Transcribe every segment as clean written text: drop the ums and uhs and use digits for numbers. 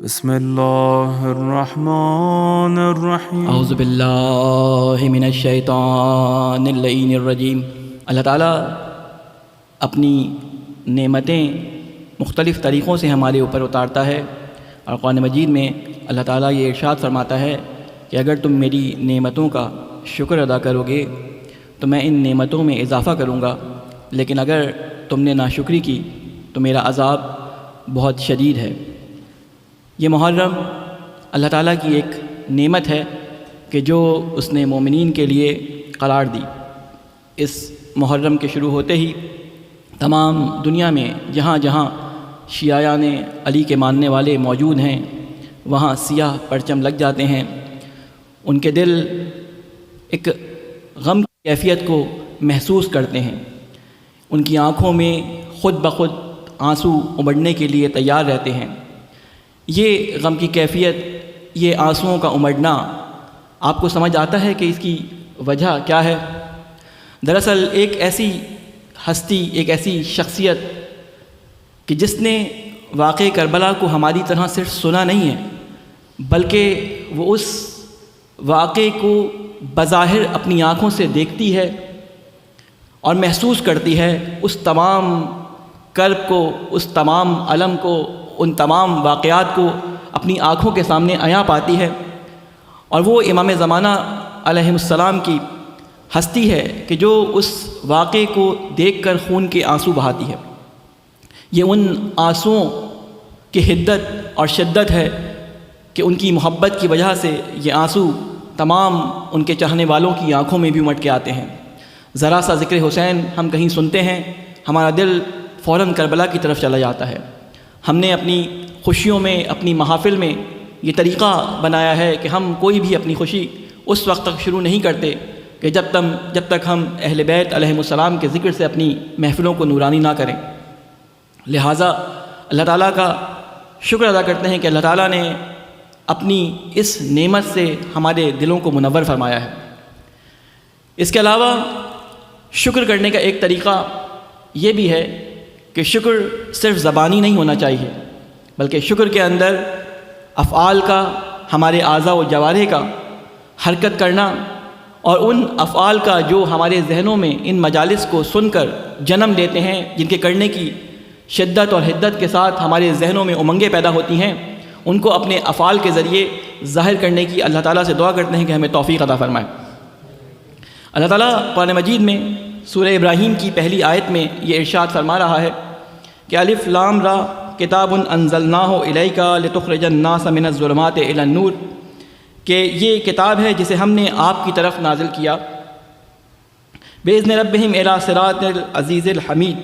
بسم اللہ الرحمن الرحیم۔ اعوذ باللہ من الشیطان اللعین الرجیم۔ اللہ تعالیٰ اپنی نعمتیں مختلف طریقوں سے ہمارے اوپر اتارتا ہے، اور قرآن مجید میں اللہ تعالیٰ یہ ارشاد فرماتا ہے کہ اگر تم میری نعمتوں کا شکر ادا کرو گے تو میں ان نعمتوں میں اضافہ کروں گا، لیکن اگر تم نے ناشکری کی تو میرا عذاب بہت شدید ہے۔ یہ محرم اللہ تعالیٰ کی ایک نعمت ہے کہ جو اس نے مومنین کے لیے قرار دی۔ اس محرم کے شروع ہوتے ہی تمام دنیا میں جہاں جہاں شیعیان علی کے ماننے والے موجود ہیں وہاں سیاہ پرچم لگ جاتے ہیں۔ ان کے دل ایک غم کی کیفیت کو محسوس کرتے ہیں، ان کی آنکھوں میں خود بخود آنسو امڑنے کے لیے تیار رہتے ہیں۔ یہ غم کی کیفیت، یہ آنسوؤں کا امڑنا آپ کو سمجھ آتا ہے کہ اس کی وجہ کیا ہے؟ دراصل ایک ایسی ہستی، ایک ایسی شخصیت کہ جس نے واقعہ کربلا کو ہماری طرح صرف سنا نہیں ہے، بلکہ وہ اس واقعے کو بظاہر اپنی آنکھوں سے دیکھتی ہے اور محسوس کرتی ہے، اس تمام کرب کو، اس تمام الم کو، ان تمام واقعات کو اپنی آنکھوں کے سامنے عیاں پاتی ہے، اور وہ امام زمانہ علیہ السلام کی ہستی ہے کہ جو اس واقعے کو دیکھ کر خون کے آنسو بہاتی ہے۔ یہ ان آنسوؤں کی حدت اور شدت ہے کہ ان کی محبت کی وجہ سے یہ آنسو تمام ان کے چاہنے والوں کی آنکھوں میں بھی امٹ کے آتے ہیں۔ ذرا سا ذکر حسین ہم کہیں سنتے ہیں، ہمارا دل فوراً کربلا کی طرف چلا جاتا ہے۔ ہم نے اپنی خوشیوں میں، اپنی محافل میں یہ طریقہ بنایا ہے کہ ہم کوئی بھی اپنی خوشی اس وقت تک شروع نہیں کرتے کہ جب تک ہم اہل بیت علیہ السلام کے ذکر سے اپنی محفلوں کو نورانی نہ کریں۔ لہٰذا اللہ تعالیٰ کا شکر ادا کرتے ہیں کہ اللہ تعالیٰ نے اپنی اس نعمت سے ہمارے دلوں کو منور فرمایا ہے۔ اس کے علاوہ شکر کرنے کا ایک طریقہ یہ بھی ہے کہ شکر صرف زبانی نہیں ہونا چاہیے، بلکہ شکر کے اندر افعال کا، ہمارے اعضاء و جوارح کا حرکت کرنا، اور ان افعال کا جو ہمارے ذہنوں میں ان مجالس کو سن کر جنم لیتے ہیں، جن کے کرنے کی شدت اور حدت کے ساتھ ہمارے ذہنوں میں امنگیں پیدا ہوتی ہیں، ان کو اپنے افعال کے ذریعے ظاہر کرنے کی اللہ تعالیٰ سے دعا کرتے ہیں کہ ہمیں توفیق عطا فرمائے۔ اللہ تعالیٰ قرآن مجید میں سورہ ابراہیم کی پہلی آیت میں یہ ارشاد فرما رہا ہے کہ الف لام را کتاب انزلناہ الیک لتخرج الناس من الظلمات الی النور، کہ یہ کتاب ہے جسے ہم نے آپ کی طرف نازل کیا، باذن ربہم الی صراط العزیز الحمید،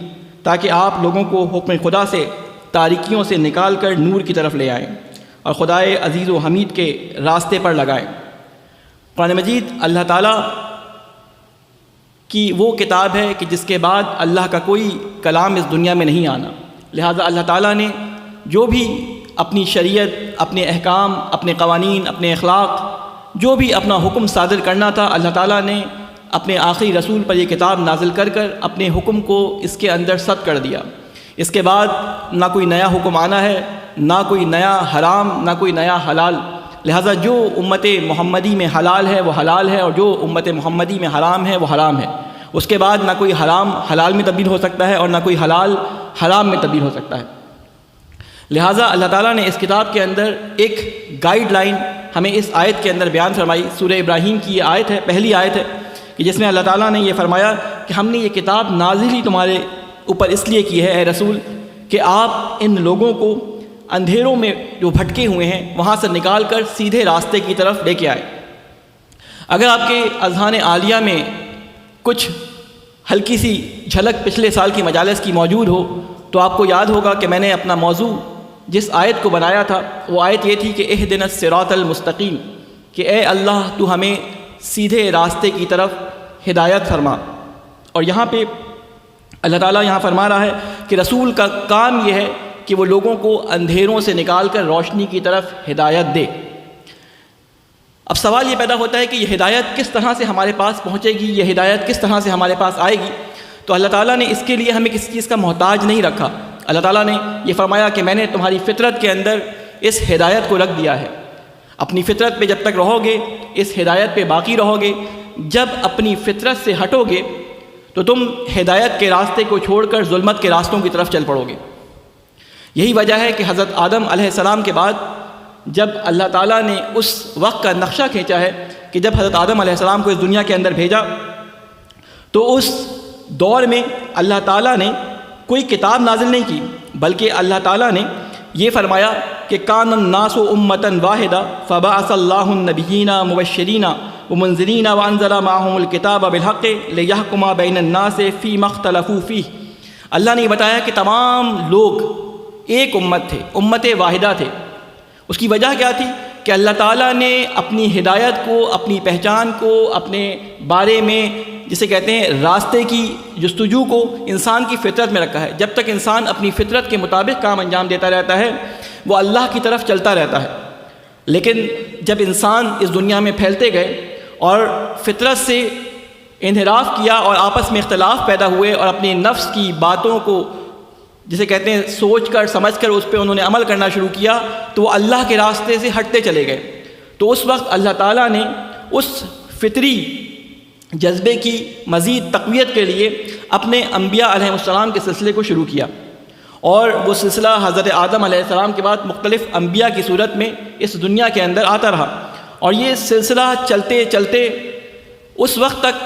تاکہ آپ لوگوں کو حکم خدا سے تاریکیوں سے نکال کر نور کی طرف لے آئیں اور خدائے عزیز و حمید کے راستے پر لگائیں۔ قرآن مجید اللہ تعالیٰ کی وہ کتاب ہے کہ جس کے بعد اللہ کا کوئی کلام اس دنیا میں نہیں آنا، لہٰذا اللہ تعالیٰ نے جو بھی اپنی شریعت، اپنے احکام، اپنے قوانین، اپنے اخلاق، جو بھی اپنا حکم صادر کرنا تھا، اللہ تعالیٰ نے اپنے آخری رسول پر یہ کتاب نازل کر کر اپنے حکم کو اس کے اندر ثبت کر دیا۔ اس کے بعد نہ کوئی نیا حکم آنا ہے، نہ کوئی نیا حرام، نہ کوئی نیا حلال، لہٰذا جو امت محمدی میں حلال ہے وہ حلال ہے، اور جو امت محمدی میں حرام ہے وہ حرام ہے۔ اس کے بعد نہ کوئی حرام حلال میں تبدیل ہو سکتا ہے، اور نہ کوئی حلال حرام میں تبدیل ہو سکتا ہے۔ لہٰذا اللہ تعالیٰ نے اس کتاب کے اندر ایک گائیڈ لائن ہمیں اس آیت کے اندر بیان فرمائی۔ سورہ ابراہیم کی یہ آیت ہے، پہلی آیت ہے کہ جس میں اللہ تعالیٰ نے یہ فرمایا کہ ہم نے یہ کتاب نازل ہی تمہارے اوپر اس لیے کی ہے اے رسول کہ آپ ان لوگوں کو اندھیروں میں جو بھٹکے ہوئے ہیں وہاں سے نکال کر سیدھے راستے کی طرف لے کے آئے۔ اگر آپ کے اذہان عالیہ میں کچھ ہلکی سی جھلک پچھلے سال کی مجالس کی موجود ہو تو آپ کو یاد ہوگا کہ میں نے اپنا موضوع جس آیت کو بنایا تھا وہ آیت یہ تھی کہ اہدنا الصراط المستقیم، کہ اے اللہ تو ہمیں سیدھے راستے کی طرف ہدایت فرما۔ اور یہاں پہ اللہ تعالیٰ یہاں فرما رہا ہے کہ رسول کا کام یہ ہے کہ وہ لوگوں کو اندھیروں سے نکال کر روشنی کی طرف ہدایت دے۔ اب سوال یہ پیدا ہوتا ہے کہ یہ ہدایت کس طرح سے ہمارے پاس پہنچے گی، یہ ہدایت کس طرح سے ہمارے پاس آئے گی؟ تو اللہ تعالیٰ نے اس کے لیے ہمیں کسی چیز کا محتاج نہیں رکھا۔ اللہ تعالیٰ نے یہ فرمایا کہ میں نے تمہاری فطرت کے اندر اس ہدایت کو رکھ دیا ہے۔ اپنی فطرت پہ جب تک رہو گے، اس ہدایت پہ باقی رہو گے، جب اپنی فطرت سے ہٹو گے تو تم ہدایت کے راستے کو چھوڑ کر ظلمت کے راستوں کی طرف چل پڑو گے۔ یہی وجہ ہے کہ حضرت آدم علیہ السلام کے بعد جب اللہ تعالیٰ نے اس وقت کا نقشہ کھینچا ہے کہ جب حضرت آدم علیہ السلام کو اس دنیا کے اندر بھیجا تو اس دور میں اللہ تعالیٰ نے کوئی کتاب نازل نہیں کی، بلکہ اللہ تعالیٰ نے یہ فرمایا کہ کان الناس امۃ واحدہ فبعث اللہ النبیین مبشرین ومنذرین وانزل معهم الکتاب بالحق لیحکم بین الناس فیما اختلفوا فیہ۔ اللہ نے یہ بتایا کہ تمام لوگ ایک امت تھے، امت واحدہ تھے۔ اس کی وجہ کیا تھی کہ اللہ تعالیٰ نے اپنی ہدایت کو، اپنی پہچان کو، اپنے بارے میں جسے کہتے ہیں راستے کی جستجو کو انسان کی فطرت میں رکھا ہے۔ جب تک انسان اپنی فطرت کے مطابق کام انجام دیتا رہتا ہے وہ اللہ کی طرف چلتا رہتا ہے۔ لیکن جب انسان اس دنیا میں پھیلتے گئے اور فطرت سے انحراف کیا اور آپس میں اختلاف پیدا ہوئے اور اپنے نفس کی باتوں کو جسے کہتے ہیں سوچ کر سمجھ کر اس پہ انہوں نے عمل کرنا شروع کیا تو وہ اللہ کے راستے سے ہٹتے چلے گئے۔ تو اس وقت اللہ تعالیٰ نے اس فطری جذبے کی مزید تقویت کے لیے اپنے انبیاء علیہ السلام کے سلسلے کو شروع کیا، اور وہ سلسلہ حضرت آدم علیہ السلام کے بعد مختلف انبیاء کی صورت میں اس دنیا کے اندر آتا رہا، اور یہ سلسلہ چلتے چلتے اس وقت تک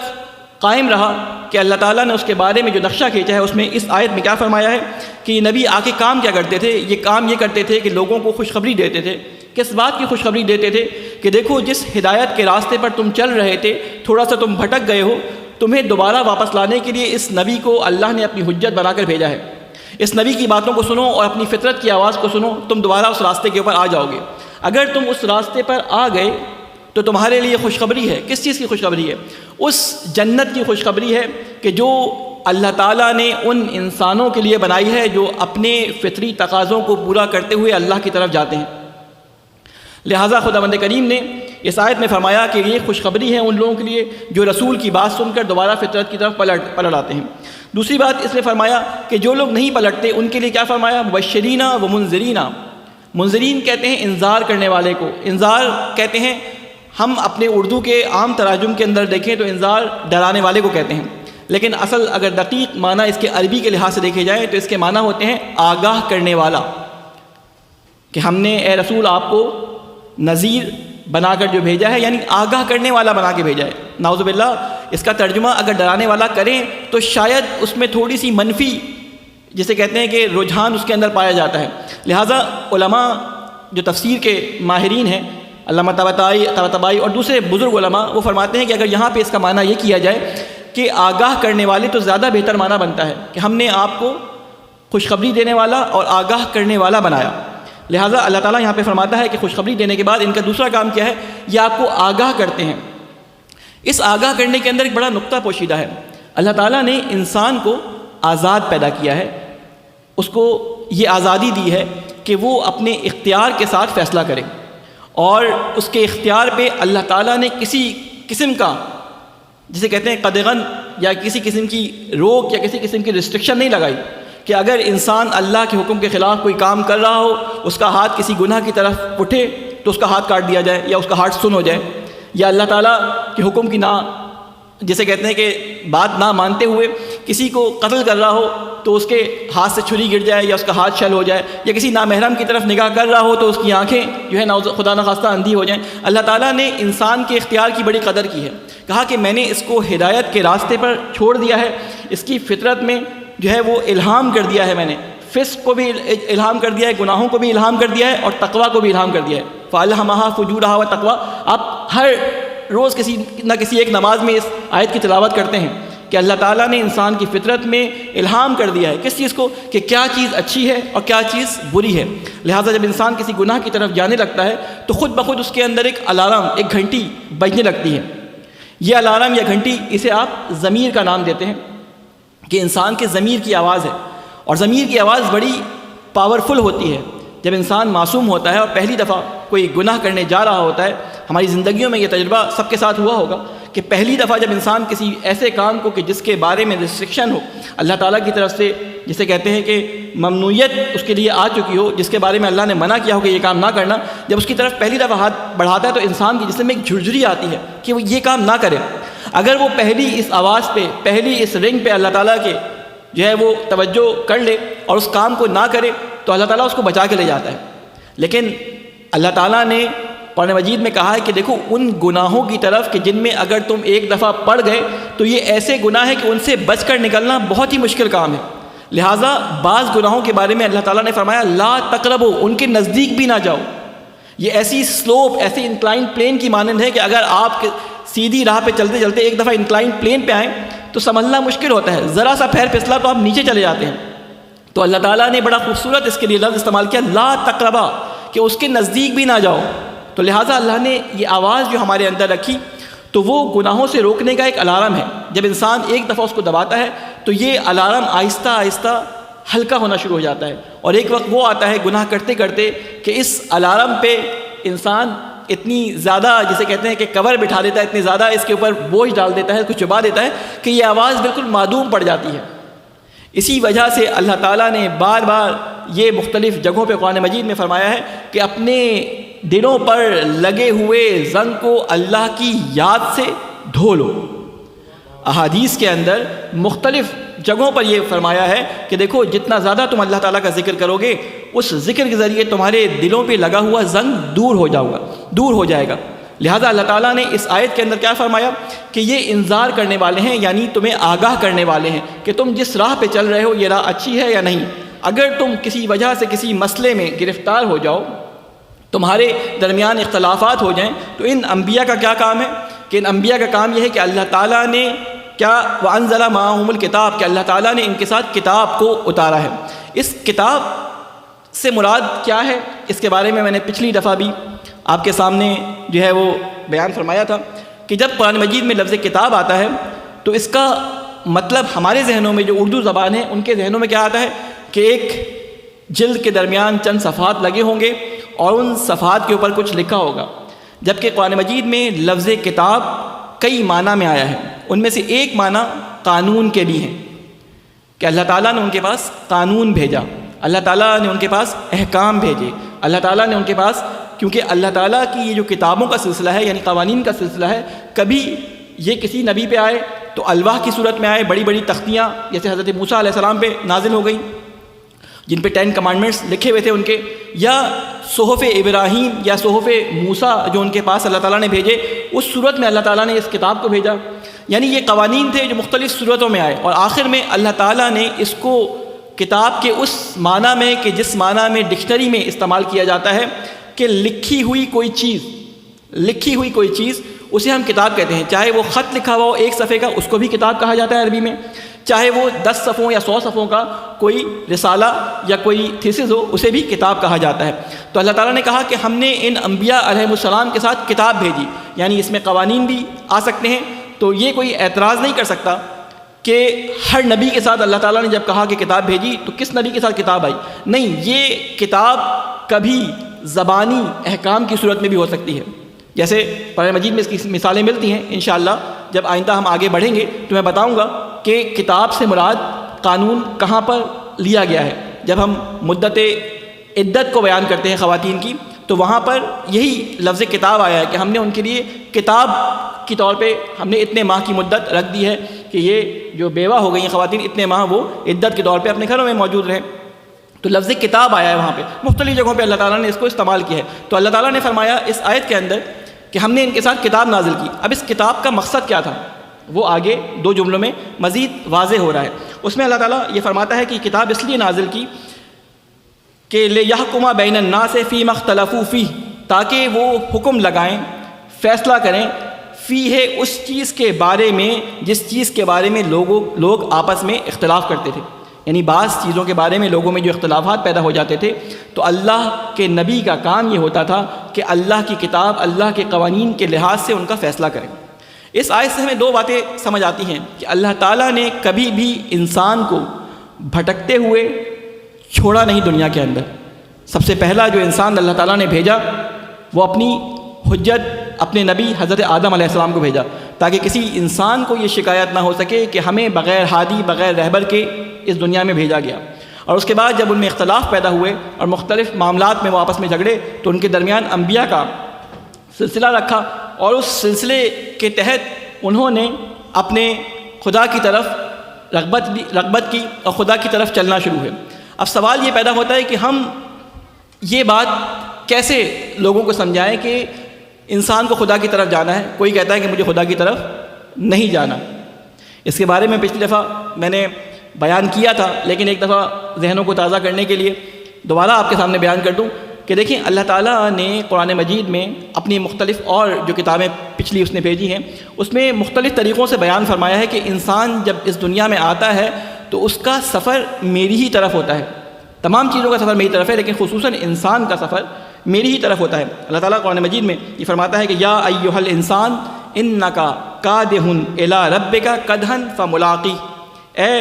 قائم رہا کہ اللہ تعالیٰ نے اس کے بارے میں جو نقشہ کھینچا ہے اس میں اس آیت میں کیا فرمایا ہے کہ یہ نبی آ کے کام کیا کرتے تھے؟ یہ کام یہ کرتے تھے کہ لوگوں کو خوشخبری دیتے تھے۔ کس بات کی خوشخبری دیتے تھے؟ کہ دیکھو جس ہدایت کے راستے پر تم چل رہے تھے، تھوڑا سا تم بھٹک گئے ہو، تمہیں دوبارہ واپس لانے کے لیے اس نبی کو اللہ نے اپنی حجت بنا کر بھیجا ہے۔ اس نبی کی باتوں کو سنو اور اپنی فطرت کی آواز کو سنو، تم دوبارہ اس راستے کے اوپر آ جاؤ گے۔ اگر تم اس راستے پر آ گئے تو تمہارے لیے خوشخبری ہے۔ کس چیز کی خوشخبری ہے؟ اس جنت کی خوشخبری ہے کہ جو اللہ تعالیٰ نے ان انسانوں کے لیے بنائی ہے جو اپنے فطری تقاضوں کو پورا کرتے ہوئے اللہ کی طرف جاتے ہیں۔ لہٰذا خداوند کریم نے اس آیت میں فرمایا کہ یہ خوشخبری ہے ان لوگوں کے لیے جو رسول کی بات سن کر دوبارہ فطرت کی طرف پلٹ آتے ہیں۔ دوسری بات اس نے فرمایا کہ جو لوگ نہیں پلٹتے ان کے لیے کیا فرمایا؟ مبشرین و منذرین۔ منذرین کہتے ہیں انذار کرنے والے کو، انذار کہتے ہیں ہم اپنے اردو کے عام تراجم کے اندر دیکھیں تو انذار ڈرانے والے کو کہتے ہیں، لیکن اصل اگر دقیق معنی اس کے عربی کے لحاظ سے دیکھے جائیں تو اس کے معنی ہوتے ہیں آگاہ کرنے والا، کہ ہم نے اے رسول آپ کو نذیر بنا کر جو بھیجا ہے، یعنی آگاہ کرنے والا بنا کے بھیجا ہے۔ نعوذ باللہ اس کا ترجمہ اگر ڈرانے والا کریں تو شاید اس میں تھوڑی سی منفی جسے کہتے ہیں کہ رجحان اس کے اندر پایا جاتا ہے۔ لہٰذا علماء جو تفسیر کے ماہرین ہیں، علامہ طباطبائی اور دوسرے بزرگ علماء، وہ فرماتے ہیں کہ اگر یہاں پہ اس کا معنی یہ کیا جائے کہ آگاہ کرنے والے تو زیادہ بہتر معنی بنتا ہے کہ ہم نے آپ کو خوشخبری دینے والا اور آگاہ کرنے والا بنایا۔ لہٰذا اللہ تعالیٰ یہاں پہ فرماتا ہے کہ خوشخبری دینے کے بعد ان کا دوسرا کام کیا ہے؟ یہ آپ کو آگاہ کرتے ہیں۔ اس آگاہ کرنے کے اندر ایک بڑا نقطہ پوشیدہ ہے۔ اللہ تعالیٰ نے انسان کو آزاد پیدا کیا ہے، اس کو یہ آزادی دی ہے کہ وہ اپنے اختیار کے ساتھ فیصلہ کرے، اور اس کے اختیار پہ اللہ تعالیٰ نے کسی قسم کا جسے کہتے ہیں قدغن یا کسی قسم کی روک یا کسی قسم کی ریسٹرکشن نہیں لگائی کہ اگر انسان اللہ کے حکم کے خلاف کوئی کام کر رہا ہو، اس کا ہاتھ کسی گناہ کی طرف اٹھے تو اس کا ہاتھ کاٹ دیا جائے یا اس کا ہاتھ سن ہو جائے، یا اللہ تعالیٰ کے حکم کی جسے کہتے ہیں کہ بات نہ مانتے ہوئے کسی کو قتل کر رہا ہو تو اس کے ہاتھ سے چھری گر جائے یا اس کا ہاتھ شل ہو جائے، یا کسی نامحرم کی طرف نگاہ کر رہا ہو تو اس کی آنکھیں جو ہے خدا نخواستہ اندھی ہو جائیں۔ اللہ تعالیٰ نے انسان کے اختیار کی بڑی قدر کی ہے، کہا کہ میں نے اس کو ہدایت کے راستے پر چھوڑ دیا ہے، اس کی فطرت میں جو ہے وہ الہام کر دیا ہے، میں نے فسق کو بھی الہام کر دیا ہے، گناہوں کو بھی الہام کر دیا ہے، اور تقویٰ کو بھی الہام کر دیا ہے۔ فَأَلْهَمَهَا فُجُورَهَا وَتَقْوَىٰ۔ آپ ہر روز کسی نہ کسی ایک نماز میں اس آیت کی تلاوت کرتے ہیں کہ اللہ تعالیٰ نے انسان کی فطرت میں الہام کر دیا ہے کس چیز کو؟ کہ کیا چیز اچھی ہے اور کیا چیز بری ہے۔ لہٰذا جب انسان کسی گناہ کی طرف جانے لگتا ہے تو خود بخود اس کے اندر ایک الارم، ایک گھنٹی بجنے لگتی ہے۔ یہ الارم یا گھنٹی، اسے آپ ضمیر کا نام دیتے ہیں کہ انسان کے ضمیر کی آواز ہے، اور ضمیر کی آواز بڑی پاورفل ہوتی ہے۔ جب انسان معصوم ہوتا ہے اور پہلی دفعہ کوئی گناہ کرنے جا رہا ہوتا ہے، ہماری زندگیوں میں یہ تجربہ سب کے ساتھ ہوا ہوگا کہ پہلی دفعہ جب انسان کسی ایسے کام کو کہ جس کے بارے میں ریسٹرکشن ہو اللہ تعالیٰ کی طرف سے، جسے کہتے ہیں کہ ممنوعیت اس کے لیے آ چکی ہو، جس کے بارے میں اللہ نے منع کیا ہو کہ یہ کام نہ کرنا، جب اس کی طرف پہلی دفعہ ہاتھ بڑھاتا ہے تو انسان کی جسم میں ایک جھرجھری آتی ہے کہ وہ یہ کام نہ کرے۔ اگر وہ پہلی اس آواز پہ، پہلی اس رنگ پہ اللہ تعالیٰ کے جو ہے وہ توجہ کر لے اور اس کام کو نہ کرے تو اللہ تعالیٰ اس کو بچا کے لے جاتا ہے۔ لیکن اللہ تعالیٰ نے قرآن مجید میں کہا ہے کہ دیکھو ان گناہوں کی طرف کہ جن میں اگر تم ایک دفعہ پڑ گئے تو یہ ایسے گناہ ہیں کہ ان سے بچ کر نکلنا بہت ہی مشکل کام ہے۔ لہٰذا بعض گناہوں کے بارے میں اللہ تعالیٰ نے فرمایا لا تقربو، ان کے نزدیک بھی نہ جاؤ۔ یہ ایسی سلوپ، ایسی انکلائن پلین کی مانند ہے کہ اگر آپ سیدھی راہ پہ چلتے چلتے ایک دفعہ انکلائن پلین پہ آئیں تو سنبھلنا مشکل ہوتا ہے، ذرا سا پیر پھسلا تو آپ نیچے چلے جاتے ہیں۔ تو اللہ تعالیٰ نے بڑا خوبصورت اس کے لیے لفظ استعمال کیا لا تقربا، کہ اس کے نزدیک بھی نہ جاؤ۔ تو لہٰذا اللہ نے یہ آواز جو ہمارے اندر رکھی تو وہ گناہوں سے روکنے کا ایک الارم ہے۔ جب انسان ایک دفعہ اس کو دباتا ہے تو یہ الارم آہستہ آہستہ ہلکا ہونا شروع ہو جاتا ہے، اور ایک وقت وہ آتا ہے گناہ کرتے کرتے کہ اس الارم پہ انسان اتنی زیادہ جسے کہتے ہیں کہ کور بٹھا دیتا ہے، اتنی زیادہ اس کے اوپر بوجھ ڈال دیتا ہے، کچھ چبا دیتا ہے کہ یہ آواز بالکل معدوم پڑ جاتی ہے۔ اسی وجہ سے اللہ تعالیٰ نے بار بار یہ مختلف جگہوں پہ قرآن مجید میں فرمایا ہے کہ اپنے دلوں پر لگے ہوئے زنگ کو اللہ کی یاد سے دھو لو۔ احادیث کے اندر مختلف جگہوں پر یہ فرمایا ہے کہ دیکھو جتنا زیادہ تم اللہ تعالیٰ کا ذکر کرو گے اس ذکر کے ذریعے تمہارے دلوں پہ لگا ہوا زنگ دور ہو جائے گا۔ لہٰذا اللہ تعالیٰ نے اس آیت کے اندر کیا فرمایا کہ یہ انذار کرنے والے ہیں، یعنی تمہیں آگاہ کرنے والے ہیں کہ تم جس راہ پہ چل رہے ہو یہ راہ اچھی ہے یا نہیں۔ اگر تم کسی وجہ سے کسی مسئلے میں گرفتار ہو جاؤ، تمہارے درمیان اختلافات ہو جائیں، تو ان انبیاء کا کیا کام ہے کہ ان انبیاء کا کام یہ ہے کہ اللہ تعالیٰ نے کیا وَأَنزَلَ مَعَهُمُ الْكِتَابَ کہ اللہ تعالیٰ نے ان کے ساتھ کتاب کو اتارا ہے۔ اس کتاب سے مراد کیا ہے اس کے بارے میں نے پچھلی دفعہ بھی آپ کے سامنے جو ہے وہ بیان فرمایا تھا کہ جب قرآن مجید میں لفظ کتاب آتا ہے تو اس کا مطلب ہمارے ذہنوں میں جو اردو زبان ہے ان کے ذہنوں میں کیا آتا ہے کہ ایک جلد کے درمیان چند صفحات لگے ہوں گے اور ان صفحات کے اوپر کچھ لکھا ہوگا، جبکہ قرآن مجید میں لفظ کتاب کئی معنی میں آیا ہے۔ ان میں سے ایک معنی قانون کے بھی ہیں کہ اللہ تعالیٰ نے ان کے پاس قانون بھیجا، اللہ تعالیٰ نے ان کے پاس احکام بھیجے، اللہ تعالیٰ نے ان کے پاس، کیونکہ اللہ تعالیٰ کی یہ جو کتابوں کا سلسلہ ہے یعنی قوانین کا سلسلہ ہے، کبھی یہ کسی نبی پہ آئے تو الواح کی صورت میں آئے، بڑی بڑی تختیاں جیسے حضرت موسیٰ علیہ السلام پہ نازل ہو گئیں جن پہ 10 کمانڈمنٹس لکھے ہوئے تھے ان کے، یا صحف ابراہیم یا صحف موسیٰ جو ان کے پاس اللہ تعالیٰ نے بھیجے، اس صورت میں اللہ تعالیٰ نے اس کتاب کو بھیجا۔ یعنی یہ قوانین تھے جو مختلف صورتوں میں آئے، اور آخر میں اللہ تعالیٰ نے اس کو کتاب کے اس معنی میں کہ جس معنی میں ڈکشنری میں استعمال کیا جاتا ہے کہ لکھی ہوئی کوئی چیز اسے ہم کتاب کہتے ہیں، چاہے وہ خط لکھا ہوا ہو 1 صفحے کا اس کو بھی کتاب کہا جاتا ہے عربی میں، چاہے وہ 10 صفحوں یا 100 صفحوں کا کوئی رسالہ یا کوئی تھیسس ہو اسے بھی کتاب کہا جاتا ہے۔ تو اللہ تعالیٰ نے کہا کہ ہم نے ان انبیاء علیہ السلام کے ساتھ کتاب بھیجی، یعنی اس میں قوانین بھی آ سکتے ہیں۔ تو یہ کوئی اعتراض نہیں کر سکتا کہ ہر نبی کے ساتھ اللہ تعالیٰ نے جب کہا کہ کتاب بھیجی تو کس نبی کے ساتھ کتاب آئی، نہیں، یہ کتاب کبھی زبانی احکام کی صورت میں بھی ہو سکتی ہے، جیسے قرآن مجید میں اس کی مثالیں ملتی ہیں۔ انشاءاللہ جب آئندہ ہم آگے بڑھیں گے تو میں بتاؤں گا کہ کتاب سے مراد قانون کہاں پر لیا گیا ہے۔ جب ہم مدت عدت کو بیان کرتے ہیں خواتین کی تو وہاں پر یہی لفظ کتاب آیا ہے کہ ہم نے ان کے لیے کتاب کے طور پہ ہم نے اتنے ماہ کی مدت رکھ دی ہے کہ یہ جو بیوہ ہو گئی ہیں خواتین اتنے ماہ وہ عدت کے طور پہ اپنے گھروں میں موجود رہیں۔ تو لفظ کتاب آیا ہے وہاں پہ، مختلف جگہوں پہ اللہ تعالیٰ نے اس کو استعمال کیا ہے۔ تو اللہ تعالیٰ نے فرمایا اس آیت کے اندر کہ ہم نے ان کے ساتھ کتاب نازل کی۔ اب اس کتاب کا مقصد کیا تھا وہ آگے 2 جملوں میں مزید واضح ہو رہا ہے۔ اس میں اللہ تعالیٰ یہ فرماتا ہے کہ کتاب اس لیے نازل کی کہ لِيَحْكُمَ بَيْنَ النَّاسِ فِيمَا اخْتَلَفُوا فِيهِ، تاکہ وہ حکم لگائیں، فیصلہ کریں، فِيهِ اس چیز کے بارے میں جس چیز کے بارے میں لوگ آپس میں اختلاف کرتے تھے، یعنی بعض چیزوں کے بارے میں لوگوں میں جو اختلافات پیدا ہو جاتے تھے تو اللہ کے نبی کا کام یہ ہوتا تھا کہ اللہ کی کتاب، اللہ کے قوانین کے لحاظ سے ان کا فیصلہ کریں۔ اس آیت سے ہمیں 2 باتیں سمجھ آتی ہیں کہ اللہ تعالیٰ نے کبھی بھی انسان کو بھٹکتے ہوئے چھوڑا نہیں دنیا کے اندر۔ سب سے پہلا جو انسان اللہ تعالیٰ نے بھیجا وہ اپنی حجت اپنے نبی حضرت آدم علیہ السلام کو بھیجا، تاکہ کسی انسان کو یہ شکایت نہ ہو سکے کہ ہمیں بغیر ہادی، بغیر رہبر کے اس دنیا میں بھیجا گیا، اور اس کے بعد جب ان میں اختلاف پیدا ہوئے اور مختلف معاملات میں وہ آپس میں جھگڑے تو ان کے درمیان انبیاء کا سلسلہ رکھا، اور اس سلسلے کے تحت انہوں نے اپنے خدا کی طرف رغبت کی اور خدا کی طرف چلنا شروع ہوئے۔ اب سوال یہ پیدا ہوتا ہے کہ ہم یہ بات کیسے لوگوں کو سمجھائیں کہ انسان کو خدا کی طرف جانا ہے؟ کوئی کہتا ہے کہ مجھے خدا کی طرف نہیں جانا۔ اس کے بارے میں پچھلی دفعہ میں نے بیان کیا تھا، لیکن ایک دفعہ ذہنوں کو تازہ کرنے کے لیے دوبارہ آپ کے سامنے بیان کر دوں کہ دیکھیں اللہ تعالیٰ نے قرآن مجید میں اپنی مختلف اور جو کتابیں پچھلی اس نے بھیجی ہیں اس میں مختلف طریقوں سے بیان فرمایا ہے کہ انسان جب اس دنیا میں آتا ہے تو اس کا سفر میری ہی طرف ہوتا ہے۔ تمام چیزوں کا سفر میری طرف ہے، لیکن خصوصاً انسان کا سفر میری ہی طرف ہوتا ہے۔ اللہ تعالیٰ قرآن مجید میں یہ فرماتا ہے کہ یا ایھا الانسان انکا کادح الی ربک کدحا فملاقی، اے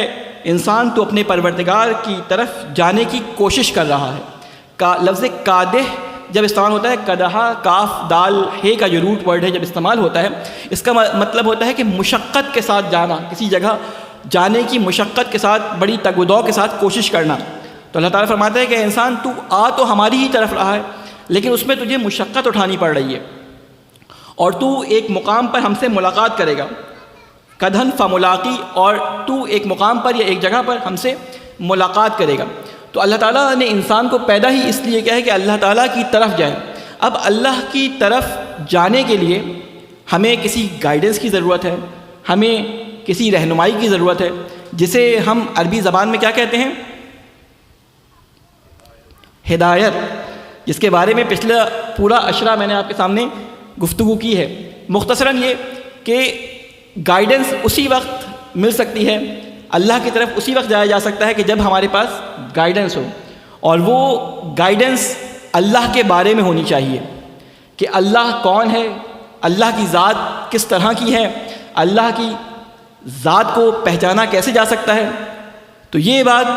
انسان تو اپنے پروردگار کی طرف جانے کی کوشش کر رہا ہے۔ لفظ کادح جب استعمال ہوتا ہے، کدحا کاف دال ہے کا جو روٹ ورڈ ہے جب استعمال ہوتا ہے، اس کا مطلب ہوتا ہے کہ مشقت کے ساتھ جانا، کسی جگہ جانے کی مشقت کے ساتھ، بڑی تگ و دو کے ساتھ کوشش کرنا۔ تو اللہ تعالیٰ فرماتا ہے کہ انسان تو آ تو ہماری ہی طرف رہا ہے، لیکن اس میں تجھے مشقت اٹھانی پڑ رہی ہے، اور تو ایک مقام پر ہم سے ملاقات کرے گا، کدھن فملاقی، اور تو ایک مقام پر یا ایک جگہ پر ہم سے ملاقات کرے گا۔ تو اللہ تعالیٰ نے انسان کو پیدا ہی اس لیے کیا ہے کہ اللہ تعالیٰ کی طرف جائیں۔ اب اللہ کی طرف جانے کے لیے ہمیں کسی گائیڈنس کی ضرورت ہے، ہمیں کسی رہنمائی کی ضرورت ہے، جسے ہم عربی زبان میں کیا کہتے ہیں؟ ہدایت، جس کے بارے میں پچھلا پورا اشرہ میں نے آپ کے سامنے گفتگو کی ہے۔ مختصراً یہ کہ گائیڈنس اسی وقت مل سکتی ہے، اللہ کی طرف اسی وقت جایا جا سکتا ہے کہ جب ہمارے پاس گائیڈنس ہو، اور وہ گائیڈنس اللہ کے بارے میں ہونی چاہیے کہ اللہ کون ہے، اللہ کی ذات کس طرح کی ہے، اللہ کی ذات کو پہچانا کیسے جا سکتا ہے۔ تو یہ بات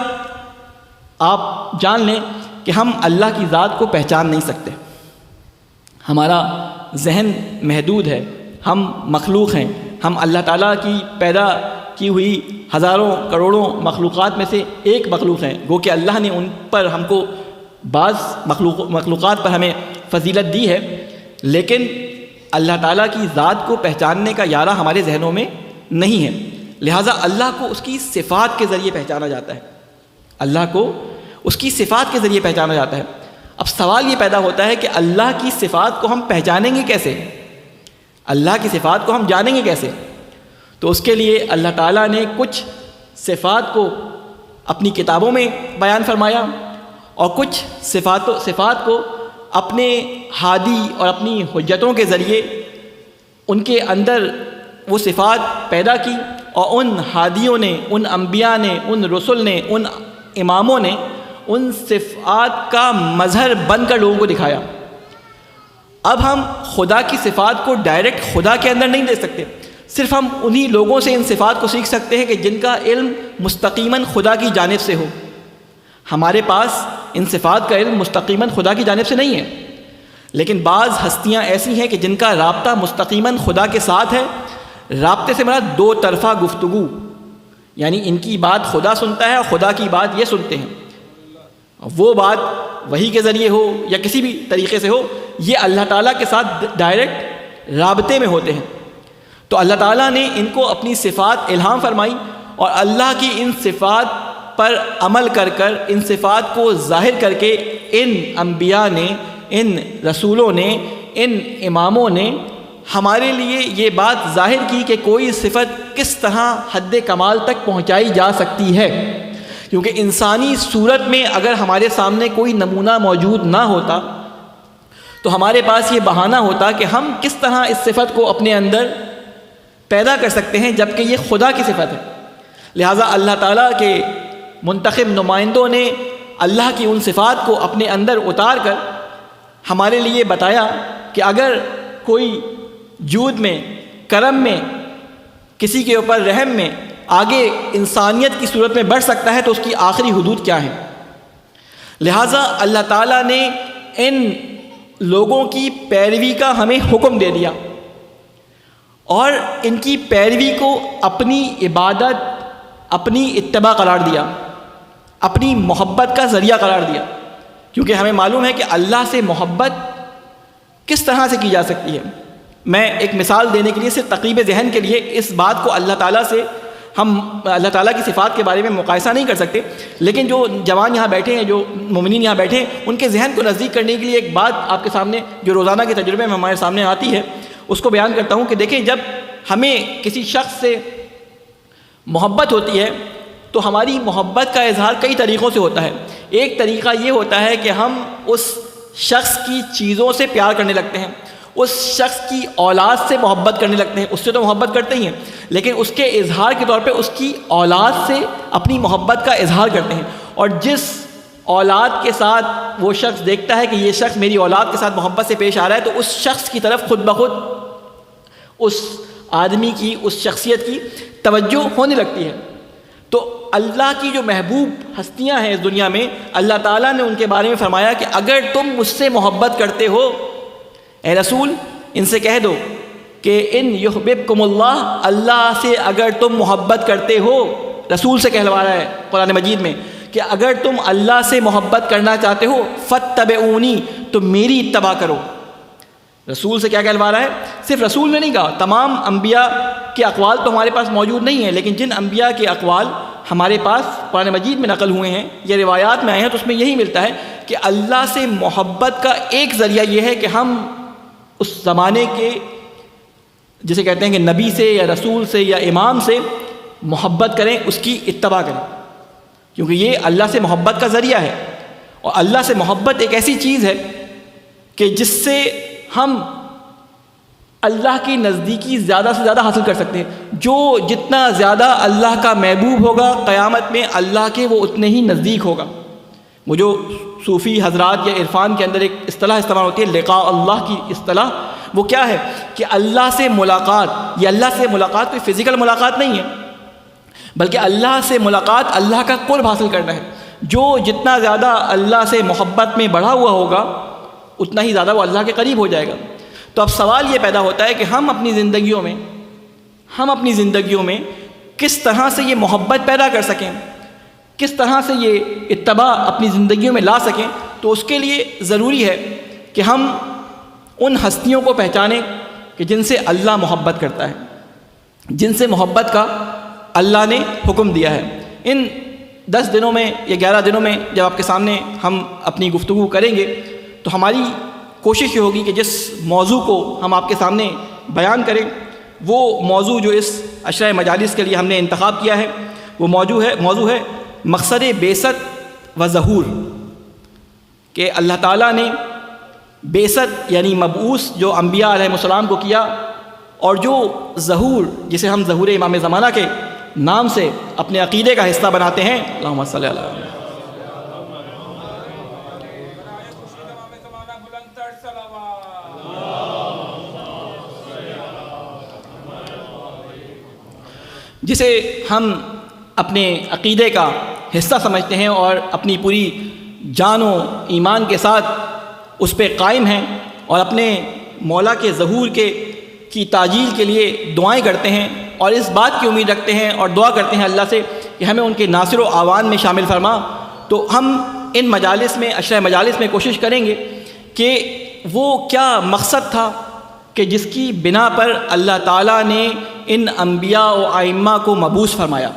آپ جان لیں کہ ہم اللہ کی ذات کو پہچان نہیں سکتے، ہمارا ذہن محدود ہے، ہم مخلوق ہیں، ہم اللہ تعالیٰ کی پیدا کی ہوئی ہزاروں کروڑوں مخلوقات میں سے ایک مخلوق ہیں، گو کہ اللہ نے ان پر ہم کو بعض مخلوقات پر ہمیں فضیلت دی ہے، لیکن اللہ تعالیٰ کی ذات کو پہچاننے کا یارہ ہمارے ذہنوں میں نہیں ہے۔ لہٰذا اللہ کو اس کی صفات کے ذریعے پہچانا جاتا ہے، اللہ کو اس کی صفات کے ذریعے پہچانا جاتا ہے۔ اب سوال یہ پیدا ہوتا ہے کہ اللہ کی صفات کو ہم پہچانیں گے کیسے؟ اللہ کی صفات کو ہم جانیں گے کیسے؟ تو اس کے لیے اللہ تعالیٰ نے کچھ صفات کو اپنی کتابوں میں بیان فرمایا، اور کچھ صفات کو اپنے ہادی اور اپنی حجتوں کے ذریعے ان کے اندر وہ صفات پیدا کی، اور ان ہادیوں نے، ان انبیاء نے، ان رسل نے، ان اماموں نے ان صفات کا مظہر بن کر لوگوں کو دکھایا۔ اب ہم خدا کی صفات کو ڈائریکٹ خدا کے اندر نہیں دے سکتے، صرف ہم انہی لوگوں سے ان صفات کو سیکھ سکتے ہیں کہ جن کا علم مستقیماً خدا کی جانب سے ہو۔ ہمارے پاس ان صفات کا علم مستقیماً خدا کی جانب سے نہیں ہے، لیکن بعض ہستیاں ایسی ہیں کہ جن کا رابطہ مستقیماً خدا کے ساتھ ہے۔ رابطے سے مراد دو طرفہ گفتگو، یعنی ان کی بات خدا سنتا ہے اور خدا کی بات یہ سنتے ہیں، وہ بات وحی کے ذریعے ہو یا کسی بھی طریقے سے ہو، یہ اللہ تعالیٰ کے ساتھ ڈائریکٹ رابطے میں ہوتے ہیں۔ تو اللہ تعالیٰ نے ان کو اپنی صفات الہام فرمائی، اور اللہ کی ان صفات پر عمل کر کر، ان صفات کو ظاہر کر کے، ان انبیاء نے، ان رسولوں نے، ان اماموں نے ہمارے لیے یہ بات ظاہر کی کہ کوئی صفت کس طرح حد کمال تک پہنچائی جا سکتی ہے۔ کیونکہ انسانی صورت میں اگر ہمارے سامنے کوئی نمونہ موجود نہ ہوتا تو ہمارے پاس یہ بہانہ ہوتا کہ ہم کس طرح اس صفت کو اپنے اندر پیدا کر سکتے ہیں، جبکہ یہ خدا کی صفت ہے۔ لہٰذا اللہ تعالیٰ کے منتخب نمائندوں نے اللہ کی ان صفات کو اپنے اندر اتار کر ہمارے لیے بتایا کہ اگر کوئی جود میں، کرم میں، کسی کے اوپر رحم میں آگے انسانیت کی صورت میں بڑھ سکتا ہے تو اس کی آخری حدود کیا ہیں۔ لہٰذا اللہ تعالیٰ نے ان لوگوں کی پیروی کا ہمیں حکم دے دیا، اور ان کی پیروی کو اپنی عبادت، اپنی اتباع قرار دیا، اپنی محبت کا ذریعہ قرار دیا، کیونکہ ہمیں معلوم ہے کہ اللہ سے محبت کس طرح سے کی جا سکتی ہے۔ میں ایک مثال دینے کے لیے صرف تقریب ذہن کے لیے اس بات کو اللہ تعالیٰ سے ہم اللہ تعالیٰ کی صفات کے بارے میں مقایسہ نہیں کر سکتے، لیکن جو جوان یہاں بیٹھے ہیں، جو مومنین یہاں بیٹھے ہیں، ان کے ذہن کو نزدیک کرنے کے لیے ایک بات آپ کے سامنے جو روزانہ کے تجربے میں ہمارے سامنے آتی ہے اس کو بیان کرتا ہوں کہ دیکھیں، جب ہمیں کسی شخص سے محبت ہوتی ہے تو ہماری محبت کا اظہار کئی طریقوں سے ہوتا ہے۔ ایک طریقہ یہ ہوتا ہے کہ ہم اس شخص کی چیزوں سے پیار کرنے لگتے ہیں، اس شخص کی اولاد سے محبت کرنے لگتے ہیں، اس سے تو محبت کرتے ہی ہیں، لیکن اس کے اظہار کے طور پہ اس کی اولاد سے اپنی محبت کا اظہار کرتے ہیں، اور جس اولاد کے ساتھ وہ شخص دیکھتا ہے کہ یہ شخص میری اولاد کے ساتھ محبت سے پیش آ رہا ہے تو اس شخص کی طرف خود بخود اس آدمی کی، اس شخصیت کی توجہ ہونے لگتی ہے۔ تو اللہ کی جو محبوب ہستیاں ہیں اس دنیا میں، اللہ تعالیٰ نے ان کے بارے میں فرمایا کہ اگر تم مجھ سے محبت کرتے ہو، اے رسول ان سے کہہ دو کہ ان یحببکم اللہ، اللہ سے اگر تم محبت کرتے ہو، رسول سے کہلوا رہا ہے قرآن مجید میں کہ اگر تم اللہ سے محبت کرنا چاہتے ہو فاتبعونی، تو میری اتباع کرو۔ رسول سے کیا کہلوا رہا ہے؟ صرف رسول نے نہیں کہا، تمام انبیاء کے اقوال تو ہمارے پاس موجود نہیں ہیں، لیکن جن انبیاء کے اقوال ہمارے پاس قرآن مجید میں نقل ہوئے ہیں یا روایات میں آئے ہیں تو اس میں یہی ملتا ہے کہ اللہ سے محبت کا ایک ذریعہ یہ ہے کہ ہم اس زمانے کے جسے کہتے ہیں کہ نبی سے یا رسول سے یا امام سے محبت کریں، اس کی اتباع کریں، کیونکہ یہ اللہ سے محبت کا ذریعہ ہے۔ اور اللہ سے محبت ایک ایسی چیز ہے کہ جس سے ہم اللہ کی نزدیکی زیادہ سے زیادہ حاصل کر سکتے ہیں۔ جو جتنا زیادہ اللہ کا محبوب ہوگا قیامت میں اللہ کے وہ اتنے ہی نزدیک ہوگا۔ وہ جو صوفی حضرات یا عرفان کے اندر ایک اصطلاح استعمال ہوتی ہے لقاء اللہ کی اصطلاح، وہ کیا ہے کہ اللہ سے ملاقات، یہ اللہ سے ملاقات کوئی فزیکل ملاقات نہیں ہے، بلکہ اللہ سے ملاقات اللہ کا قرب حاصل کرنا ہے۔ جو جتنا زیادہ اللہ سے محبت میں بڑھا ہوا ہوگا اتنا ہی زیادہ وہ اللہ کے قریب ہو جائے گا۔ تو اب سوال یہ پیدا ہوتا ہے کہ ہم اپنی زندگیوں میں کس طرح سے یہ محبت پیدا کر سکیں، کس طرح سے یہ اتباع اپنی زندگیوں میں لا سکیں۔ تو اس کے لیے ضروری ہے کہ ہم ان ہستیوں کو پہچانیں کہ جن سے اللہ محبت کرتا ہے، جن سے محبت کا اللہ نے حکم دیا ہے۔ ان 10 دنوں میں یا 11 دنوں میں جب آپ کے سامنے ہم اپنی گفتگو کریں گے تو ہماری کوشش یہ ہوگی کہ جس موضوع کو ہم آپ کے سامنے بیان کریں وہ موضوع جو اس عشرہ مجالس کے لیے ہم نے انتخاب کیا ہے وہ موضوع ہے مقصد بعثت و ظہور، کہ اللہ تعالیٰ نے بعثت یعنی مبعوث جو انبیاء علیہ السلام کو کیا، اور جو ظہور جسے ہم ظہور امام زمانہ کے نام سے اپنے عقیدے کا حصہ بناتے ہیں۔ اللہم صلی اللہ علیہ وسلم۔ جسے ہم اپنے عقیدے کا حصہ سمجھتے ہیں اور اپنی پوری جان و ایمان کے ساتھ اس پہ قائم ہیں، اور اپنے مولا کے ظہور کی تاجیل کے لیے دعائیں کرتے ہیں، اور اس بات کی امید رکھتے ہیں اور دعا کرتے ہیں اللہ سے کہ ہمیں ان کے ناصر و اعوان میں شامل فرما۔ تو ہم ان مجالس میں، عشرہ مجالس میں کوشش کریں گے کہ وہ کیا مقصد تھا کہ جس کی بنا پر اللہ تعالیٰ نے ان انبیاء و ائمہ کو مبعوث فرمایا۔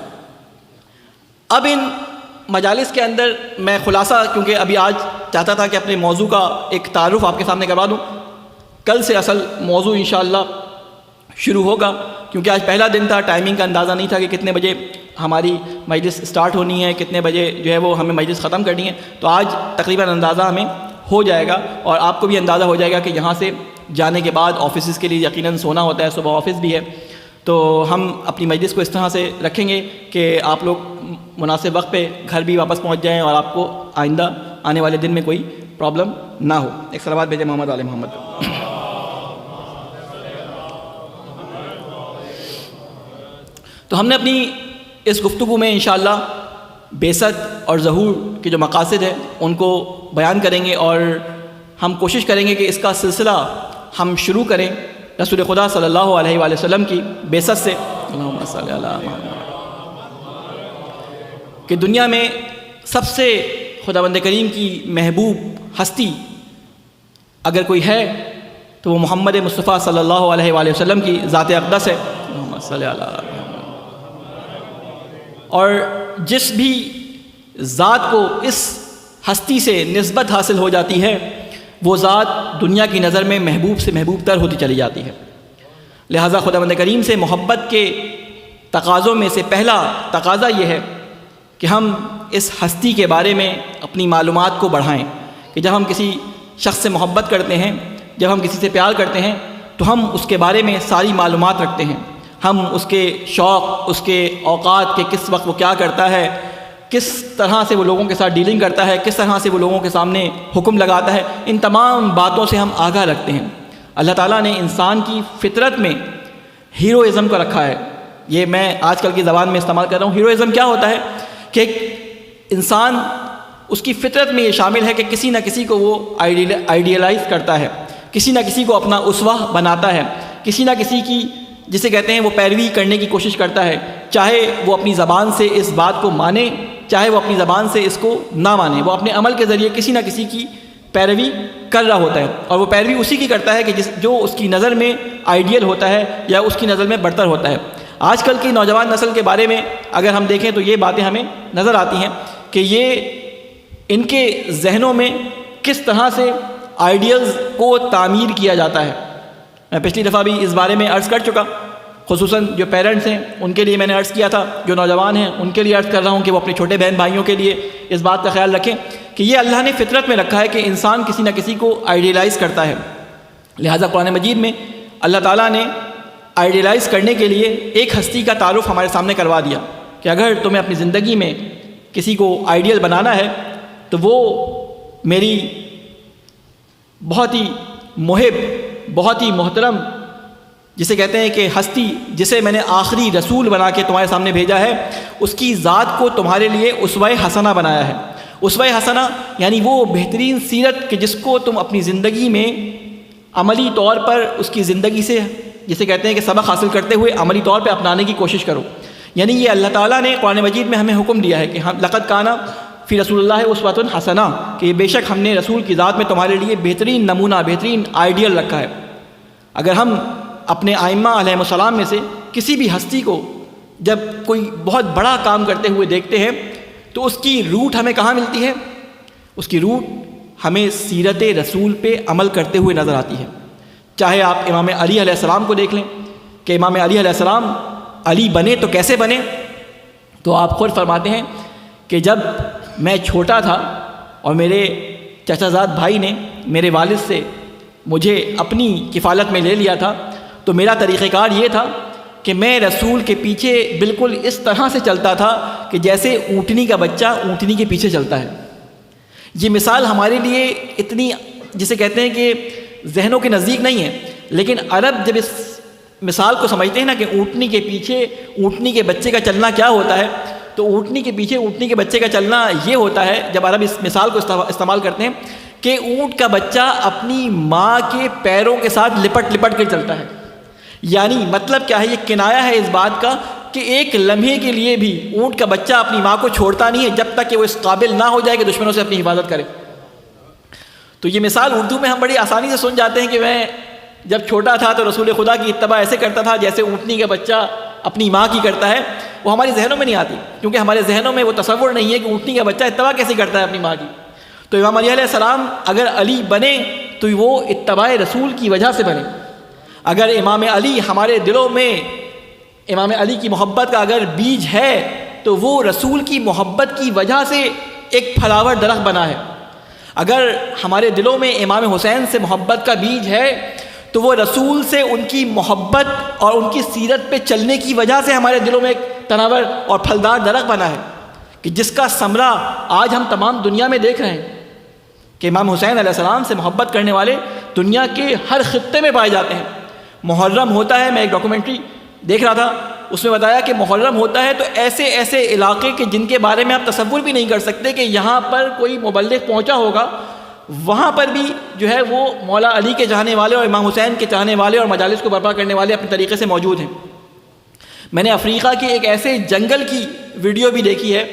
اب ان مجالس کے اندر میں خلاصہ، کیونکہ ابھی آج چاہتا تھا کہ اپنے موضوع کا ایک تعارف آپ کے سامنے کروا دوں، کل سے اصل موضوع انشاءاللہ شروع ہوگا، کیونکہ آج پہلا دن تھا، ٹائمنگ کا اندازہ نہیں تھا کہ کتنے بجے ہماری مجلس سٹارٹ ہونی ہے، کتنے بجے جو ہے وہ ہمیں مجلس ختم کرنی ہے۔ تو آج تقریباً اندازہ ہمیں ہو جائے گا، اور آپ کو بھی اندازہ ہو جائے گا کہ یہاں سے جانے کے بعد آفیسز کے لیے یقیناً سونا ہوتا ہے، صبح آفس بھی ہے۔ تو ہم اپنی مجلس کو اس طرح سے رکھیں گے کہ آپ لوگ مناسب وقت پہ گھر بھی واپس پہنچ جائیں اور آپ کو آئندہ آنے والے دن میں کوئی پرابلم نہ ہو۔ ایک صلوات بھیجیں محمد علیہ محمد۔ تو ہم نے اپنی اس گفتگو میں انشاءاللہ بعثت اور ظہور کے جو مقاصد ہیں ان کو بیان کریں گے، اور ہم کوشش کریں گے کہ اس کا سلسلہ ہم شروع کریں رسول خدا صلی اللہ علیہ وآلہ وسلم کی بعثت سے۔ اللہم صلی علی محمد۔ کہ دنیا میں سب سے خداوند کریم کی محبوب ہستی اگر کوئی ہے تو وہ محمد مصطفیٰ صلی اللہ علیہ وآلہ وسلم کی ذات اقدس ہے. اللہم صلی علی محمد. اور جس بھی ذات کو اس ہستی سے نسبت حاصل ہو جاتی ہے وہ ذات دنیا کی نظر میں محبوب سے محبوب تر ہوتی چلی جاتی ہے. لہٰذا خداوند کریم سے محبت کے تقاضوں میں سے پہلا تقاضا یہ ہے کہ ہم اس ہستی کے بارے میں اپنی معلومات کو بڑھائیں. کہ جب ہم کسی شخص سے محبت کرتے ہیں، جب ہم کسی سے پیار کرتے ہیں تو ہم اس کے بارے میں ساری معلومات رکھتے ہیں. ہم اس کے شوق، اس کے اوقات کے کس وقت وہ کیا کرتا ہے، کس طرح سے وہ لوگوں کے ساتھ ڈیلنگ کرتا ہے، کس طرح سے وہ لوگوں کے سامنے حکم لگاتا ہے، ان تمام باتوں سے ہم آگاہ رکھتے ہیں. اللہ تعالیٰ نے انسان کی فطرت میں ہیروئزم کو رکھا ہے. یہ میں آج کل کی زبان میں استعمال کر رہا ہوں. ہیروئزم کیا ہوتا ہے کہ ایک انسان، اس کی فطرت میں یہ شامل ہے کہ کسی نہ کسی کو وہ آئیڈیلائز کرتا ہے، کسی نہ کسی کو اپنا اسوہ بناتا ہے، کسی نہ کسی کی جسے کہتے ہیں وہ پیروی کرنے کی کوشش کرتا ہے، چاہے وہ اپنی زبان سے اس بات کو مانے، چاہے وہ اپنی زبان سے اس کو نہ مانے. وہ اپنے عمل کے ذریعے کسی نہ کسی کی پیروی کر رہا ہوتا ہے، اور وہ پیروی اسی کی کرتا ہے کہ جو اس کی نظر میں آئیڈیل ہوتا ہے یا اس کی نظر میں برتر ہوتا ہے. آج کل کی نوجوان نسل کے بارے میں اگر ہم دیکھیں تو یہ باتیں ہمیں نظر آتی ہیں کہ یہ ان کے ذہنوں میں کس طرح سے آئیڈیلز کو تعمیر کیا جاتا ہے. میں پچھلی دفعہ بھی اس بارے میں عرض کر چکا، خصوصاً جو پیرنٹس ہیں ان کے لیے میں نے عرض کیا تھا، جو نوجوان ہیں ان کے لیے عرض کر رہا ہوں کہ وہ اپنے چھوٹے بہن بھائیوں کے لیے اس بات کا خیال رکھیں کہ یہ اللہ نے فطرت میں رکھا ہے کہ انسان کسی نہ کسی کو آئیڈیلائز کرتا ہے. لہٰذا قرآن مجید میں اللہ تعالیٰ نے آئیڈیلائز کرنے کے لیے ایک ہستی کا تعارف ہمارے سامنے کروا دیا کہ اگر تمہیں اپنی زندگی میں کسی کو آئیڈیل بنانا ہے تو وہ میری بہت ہی محب، بہت ہی محترم، جسے کہتے ہیں کہ ہستی، جسے میں نے آخری رسول بنا کے تمہارے سامنے بھیجا ہے، اس کی ذات کو تمہارے لیے اسوہ حسنہ بنایا ہے. اسوہ حسنہ یعنی وہ بہترین سیرت کہ جس کو تم اپنی زندگی میں عملی طور پر اس کی زندگی سے، جسے کہتے ہیں کہ سبق حاصل کرتے ہوئے عملی طور پہ اپنانے کی کوشش کرو. یعنی یہ اللہ تعالیٰ نے قرآن مجید میں ہمیں حکم دیا ہے کہ لقد کان فی رسول اللہ اسوۃ حسنہ، کہ بے شک ہم نے رسول کی ذات میں تمہارے لیے بہترین نمونہ، بہترین آئیڈیل رکھا ہے. اگر ہم اپنے ائمہ علیہ السلام میں سے کسی بھی ہستی کو جب کوئی بہت بڑا کام کرتے ہوئے دیکھتے ہیں تو اس کی روٹ ہمیں کہاں ملتی ہے؟ اس کی روٹ ہمیں سیرت رسول پہ عمل کرتے ہوئے نظر آتی ہے. چاہے آپ امام علی علیہ السلام کو دیکھ لیں کہ امام علی علیہ السلام علی بنے تو کیسے بنے؟ تو آپ خود فرماتے ہیں کہ جب میں چھوٹا تھا اور میرے چچا زاد بھائی نے میرے والد سے مجھے اپنی کفالت میں لے لیا تھا تو میرا طریقہ کار یہ تھا کہ میں رسول کے پیچھے بالکل اس طرح سے چلتا تھا کہ جیسے اونٹنی کا بچہ اونٹنی کے پیچھے چلتا ہے. یہ مثال ہمارے لیے اتنی، جسے کہتے ہیں کہ ذہنوں کے نزدیک نہیں ہے، لیکن عرب جب اس مثال کو سمجھتے ہیں نا کہ اونٹنی کے پیچھے اونٹنی کے بچے کا چلنا کیا ہوتا ہے، تو اونٹنی کے پیچھے اونٹنی کے بچے کا چلنا یہ ہوتا ہے، جب عرب اس مثال کو استعمال کرتے ہیں کہ اونٹ کا بچہ اپنی ماں کے پیروں کے ساتھ لپٹ لپٹ کر چلتا ہے. یعنی مطلب کیا ہے؟ یہ کنایا ہے اس بات کا کہ ایک لمحے کے لیے بھی اونٹ کا بچہ اپنی ماں کو چھوڑتا نہیں ہے جب تک کہ وہ اس قابل نہ ہو جائے کہ دشمنوں سے اپنی حفاظت کرے. تو یہ مثال اردو میں ہم بڑی آسانی سے سن جاتے ہیں کہ میں جب چھوٹا تھا تو رسول خدا کی اتباع ایسے کرتا تھا جیسے اونٹنی کا بچہ اپنی ماں کی کرتا ہے. وہ ہمارے ذہنوں میں نہیں آتی کیونکہ ہمارے ذہنوں میں وہ تصور نہیں ہے کہ اونٹنی کا بچہ اتباع کیسے کرتا ہے اپنی ماں کی. تو امام علی علیہ السلام اگر علی بنے تو وہ اتباع رسول کی وجہ سے بنے. اگر امام علی ہمارے دلوں میں امام علی کی محبت کا اگر بیج ہے تو وہ رسول کی محبت کی وجہ سے ایک پھلاور درخت بنا ہے. اگر ہمارے دلوں میں امام حسین سے محبت کا بیج ہے تو وہ رسول سے ان کی محبت اور ان کی سیرت پہ چلنے کی وجہ سے ہمارے دلوں میں ایک تناور اور پھلدار درخت بنا ہے کہ جس کا ثمرہ آج ہم تمام دنیا میں دیکھ رہے ہیں کہ امام حسین علیہ السلام سے محبت کرنے والے دنیا کے ہر خطے میں پائے جاتے ہیں. محرم ہوتا ہے، میں ایک ڈاکومنٹری دیکھ رہا تھا، اس میں بتایا کہ محرم ہوتا ہے تو ایسے ایسے علاقے کے جن کے بارے میں آپ تصور بھی نہیں کر سکتے کہ یہاں پر کوئی مبلغ پہنچا ہوگا، وہاں پر بھی جو ہے وہ مولا علی کے چاہنے والے اور امام حسین کے چاہنے والے اور مجالس کو برپا کرنے والے اپنے طریقے سے موجود ہیں. میں نے افریقہ کے ایک ایسے جنگل کی ویڈیو بھی دیکھی ہے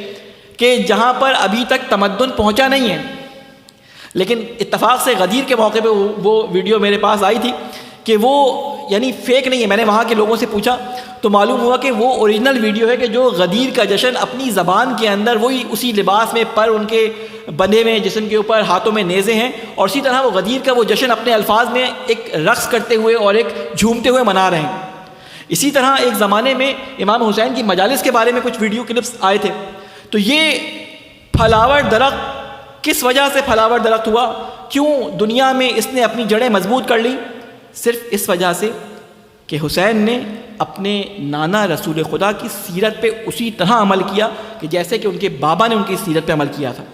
کہ جہاں پر ابھی تک تمدن پہنچا نہیں ہے. لیکن اتفاق سے غدیر کے موقع پہ وہ ویڈیو میرے پاس آئی تھی کہ وہ یعنی فیک نہیں ہے. میں نے وہاں کے لوگوں سے پوچھا تو معلوم ہوا کہ وہ اوریجنل ویڈیو ہے کہ جو غدیر کا جشن اپنی زبان کے اندر وہی اسی لباس میں پر ان کے بندھے میں جسم کے اوپر ہاتھوں میں نیزے ہیں اور اسی طرح وہ غدیر کا وہ جشن اپنے الفاظ میں ایک رقص کرتے ہوئے اور ایک جھومتے ہوئے منا رہے ہیں. اسی طرح ایک زمانے میں امام حسین کی مجالس کے بارے میں کچھ ویڈیو کلپس آئے تھے. تو یہ پھلاور درخت کس وجہ سے پھلاور درخت ہوا؟ کیوں دنیا میں اس نے اپنی جڑیں مضبوط کر لی؟ صرف اس وجہ سے کہ حسین نے اپنے نانا رسول خدا کی سیرت پہ اسی طرح عمل کیا کہ جیسے کہ ان کے بابا نے ان کی سیرت پہ عمل کیا تھا.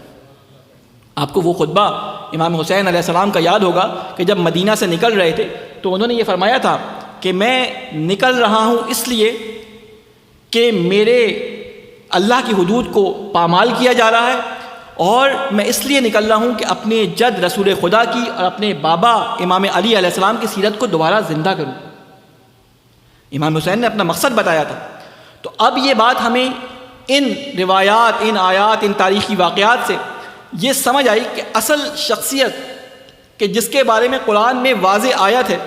آپ کو وہ خطبہ امام حسین علیہ السلام کا یاد ہوگا کہ جب مدینہ سے نکل رہے تھے تو انہوں نے یہ فرمایا تھا کہ میں نکل رہا ہوں اس لیے کہ میرے اللہ کی حدود کو پامال کیا جا رہا ہے اور میں اس لیے نکل رہا ہوں کہ اپنے جد رسول خدا کی اور اپنے بابا امام علی علیہ السلام کی سیرت کو دوبارہ زندہ کروں. امام حسین نے اپنا مقصد بتایا تھا. تو اب یہ بات ہمیں ان روایات، ان آیات، ان تاریخی واقعات سے یہ سمجھ آئی کہ اصل شخصیت کہ جس کے بارے میں قرآن میں واضح آیت ہے،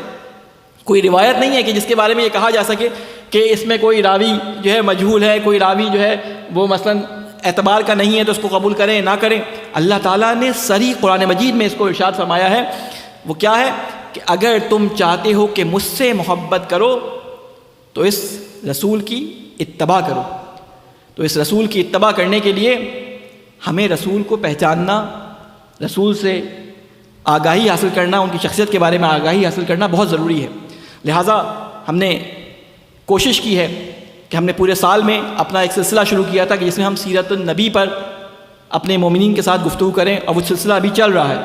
کوئی روایت نہیں ہے کہ جس کے بارے میں یہ کہا جا سکے کہ اس میں کوئی راوی جو ہے مجہول ہے، کوئی راوی جو ہے وہ مثلا اعتبار کا نہیں ہے تو اس کو قبول کریں نہ کریں. اللہ تعالیٰ نے صریح قرآن مجید میں اس کو ارشاد فرمایا ہے. وہ کیا ہے کہ اگر تم چاہتے ہو کہ مجھ سے محبت کرو تو اس رسول کی اتباع کرو. تو اس رسول کی اتباع کرنے کے لیے ہمیں رسول کو پہچاننا، رسول سے آگاہی حاصل کرنا، ان کی شخصیت کے بارے میں آگاہی حاصل کرنا بہت ضروری ہے. لہٰذا ہم نے کوشش کی ہے کہ ہم نے پورے سال میں اپنا ایک سلسلہ شروع کیا تھا کہ جس میں ہم سیرت النبی پر اپنے مومنین کے ساتھ گفتگو کریں، اور وہ سلسلہ ابھی چل رہا ہے.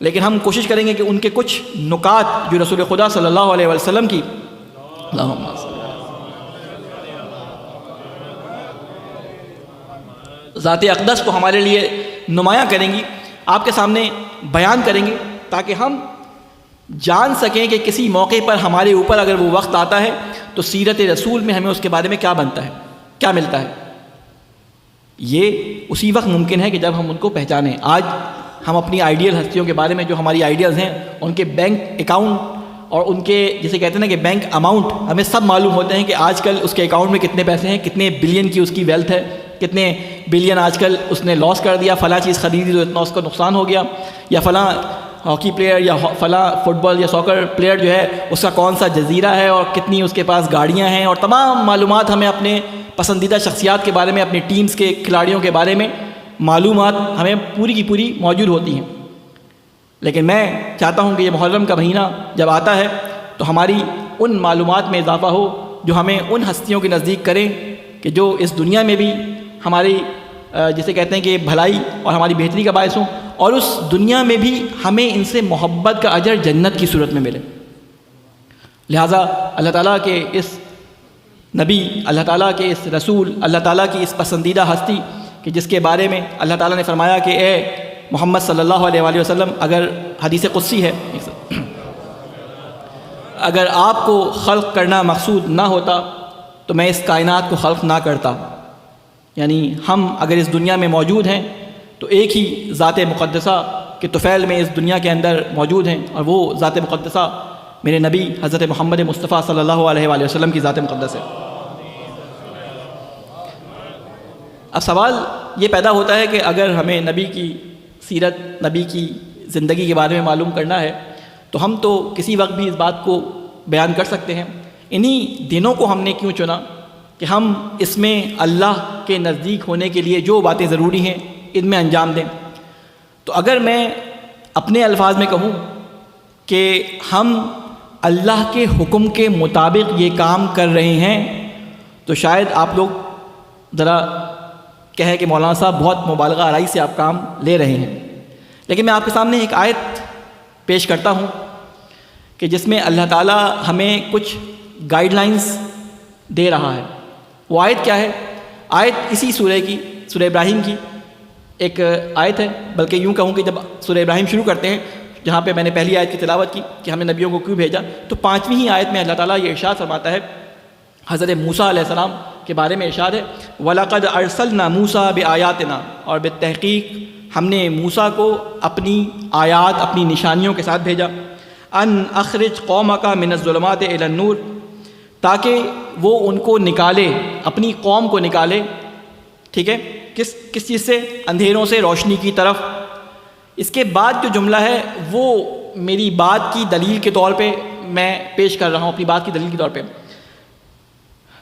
لیکن ہم کوشش کریں گے کہ ان کے کچھ نکات جو رسول خدا صلی اللہ علیہ وسلم کی ذات اقدس کو ہمارے لیے نمایاں کریں گی، آپ کے سامنے بیان کریں گے تاکہ ہم جان سکیں کہ کسی موقع پر ہمارے اوپر اگر وہ وقت آتا ہے تو سیرت رسول میں ہمیں اس کے بارے میں کیا بنتا ہے، کیا ملتا ہے. یہ اسی وقت ممکن ہے کہ جب ہم ان کو پہچانیں. آج ہم اپنی آئیڈیل ہستیوں کے بارے میں جو ہماری آئیڈیلز ہیں، ان کے بینک اکاؤنٹ اور ان کے جسے کہتے ہیں نا کہ بینک اماؤنٹ ہمیں سب معلوم ہوتے ہیں کہ آج کل اس کے اکاؤنٹ میں کتنے پیسے ہیں، کتنے بلین کی اس کی ویلتھ ہے، کتنے بلین آج کل اس نے لاس کر دیا، فلاں چیز خریدی تو اتنا اس کا نقصان ہو گیا، یا فلاں ہاکی پلیئر یا فلاں فٹ بال یا ساکر پلیئر جو ہے اس کا کون سا جزیرہ ہے اور کتنی اس کے پاس گاڑیاں ہیں، اور تمام معلومات ہمیں اپنے پسندیدہ شخصیات کے بارے میں، اپنی ٹیمز کے کھلاڑیوں کے بارے میں معلومات ہمیں پوری کی پوری موجود ہوتی ہیں. لیکن میں چاہتا ہوں کہ یہ محرم کا مہینہ جب آتا ہے تو ہماری ان معلومات میں اضافہ ہو جو ہمیں ان ہستیوں کے نزدیک کریں کہ جو اس دنیا میں بھی ہماری جسے کہتے ہیں کہ بھلائی اور ہماری بہتری کا باعث ہوں، اور اس دنیا میں بھی ہمیں ان سے محبت کا اجر جنت کی صورت میں ملے. لہٰذا اللہ تعالیٰ کے اس نبی، اللہ تعالیٰ کے اس رسول، اللہ تعالیٰ کی اس پسندیدہ ہستی کہ جس کے بارے میں اللہ تعالیٰ نے فرمایا کہ اے محمد صلی اللہ علیہ وآلہ وسلم، اگر حدیث قدسی ہے، اگر آپ کو خلق کرنا مقصود نہ ہوتا تو میں اس کائنات کو خلق نہ کرتا. یعنی ہم اگر اس دنیا میں موجود ہیں تو ایک ہی ذات مقدسہ کے طفیل میں اس دنیا کے اندر موجود ہیں، اور وہ ذات مقدسہ میرے نبی حضرت محمد مصطفیٰ صلی اللہ علیہ وآلہ وسلم کی ذات مقدس ہے. اب سوال یہ پیدا ہوتا ہے کہ اگر ہمیں نبی کی سیرت، نبی کی زندگی کے بارے میں معلوم کرنا ہے تو ہم تو کسی وقت بھی اس بات کو بیان کر سکتے ہیں. انہی دنوں کو ہم نے کیوں چنا کہ ہم اس میں اللہ کے نزدیک ہونے کے لیے جو باتیں ضروری ہیں ان میں انجام دیں. تو اگر میں اپنے الفاظ میں کہوں کہ ہم اللہ کے حکم کے مطابق یہ کام کر رہے ہیں تو شاید آپ لوگ ذرا کہیں کہ مولانا صاحب بہت مبالغہ آرائی سے آپ کام لے رہے ہیں. لیکن میں آپ کے سامنے ایک آیت پیش کرتا ہوں کہ جس میں اللہ تعالیٰ ہمیں کچھ گائیڈ لائنز دے رہا ہے. وہ آیت کیا ہے؟ آیت اسی سورہ کی، سورہ ابراہیم کی ایک آیت ہے. بلکہ یوں کہوں کہ جب سورہ ابراہیم شروع کرتے ہیں، جہاں پہ میں نے پہلی آیت کی تلاوت کی کہ ہم نے نبیوں کو کیوں بھیجا، تو 5ویں ہی آیت میں اللہ تعالیٰ یہ ارشاد فرماتا ہے حضرت موسیٰ علیہ السلام کے بارے میں ارشاد ہے وَلَقَدْ أَرْسَلْنَا مُوسَىٰ بِآيَاتِنَا، اور بالتحقیق ہم نے موسیٰ کو اپنی آیات، اپنی نشانیوں کے ساتھ بھیجا، ان اخرج قومک من الظلمات الی النور، تاکہ وہ ان کو نکالے، اپنی قوم کو نکالے، ٹھیک ہے، کس چیز سے؟ اندھیروں سے روشنی کی طرف۔ اس کے بعد جو جملہ ہے وہ میری بات کی دلیل کے طور پہ میں پیش کر رہا ہوں، اپنی بات کی دلیل کے طور پہ،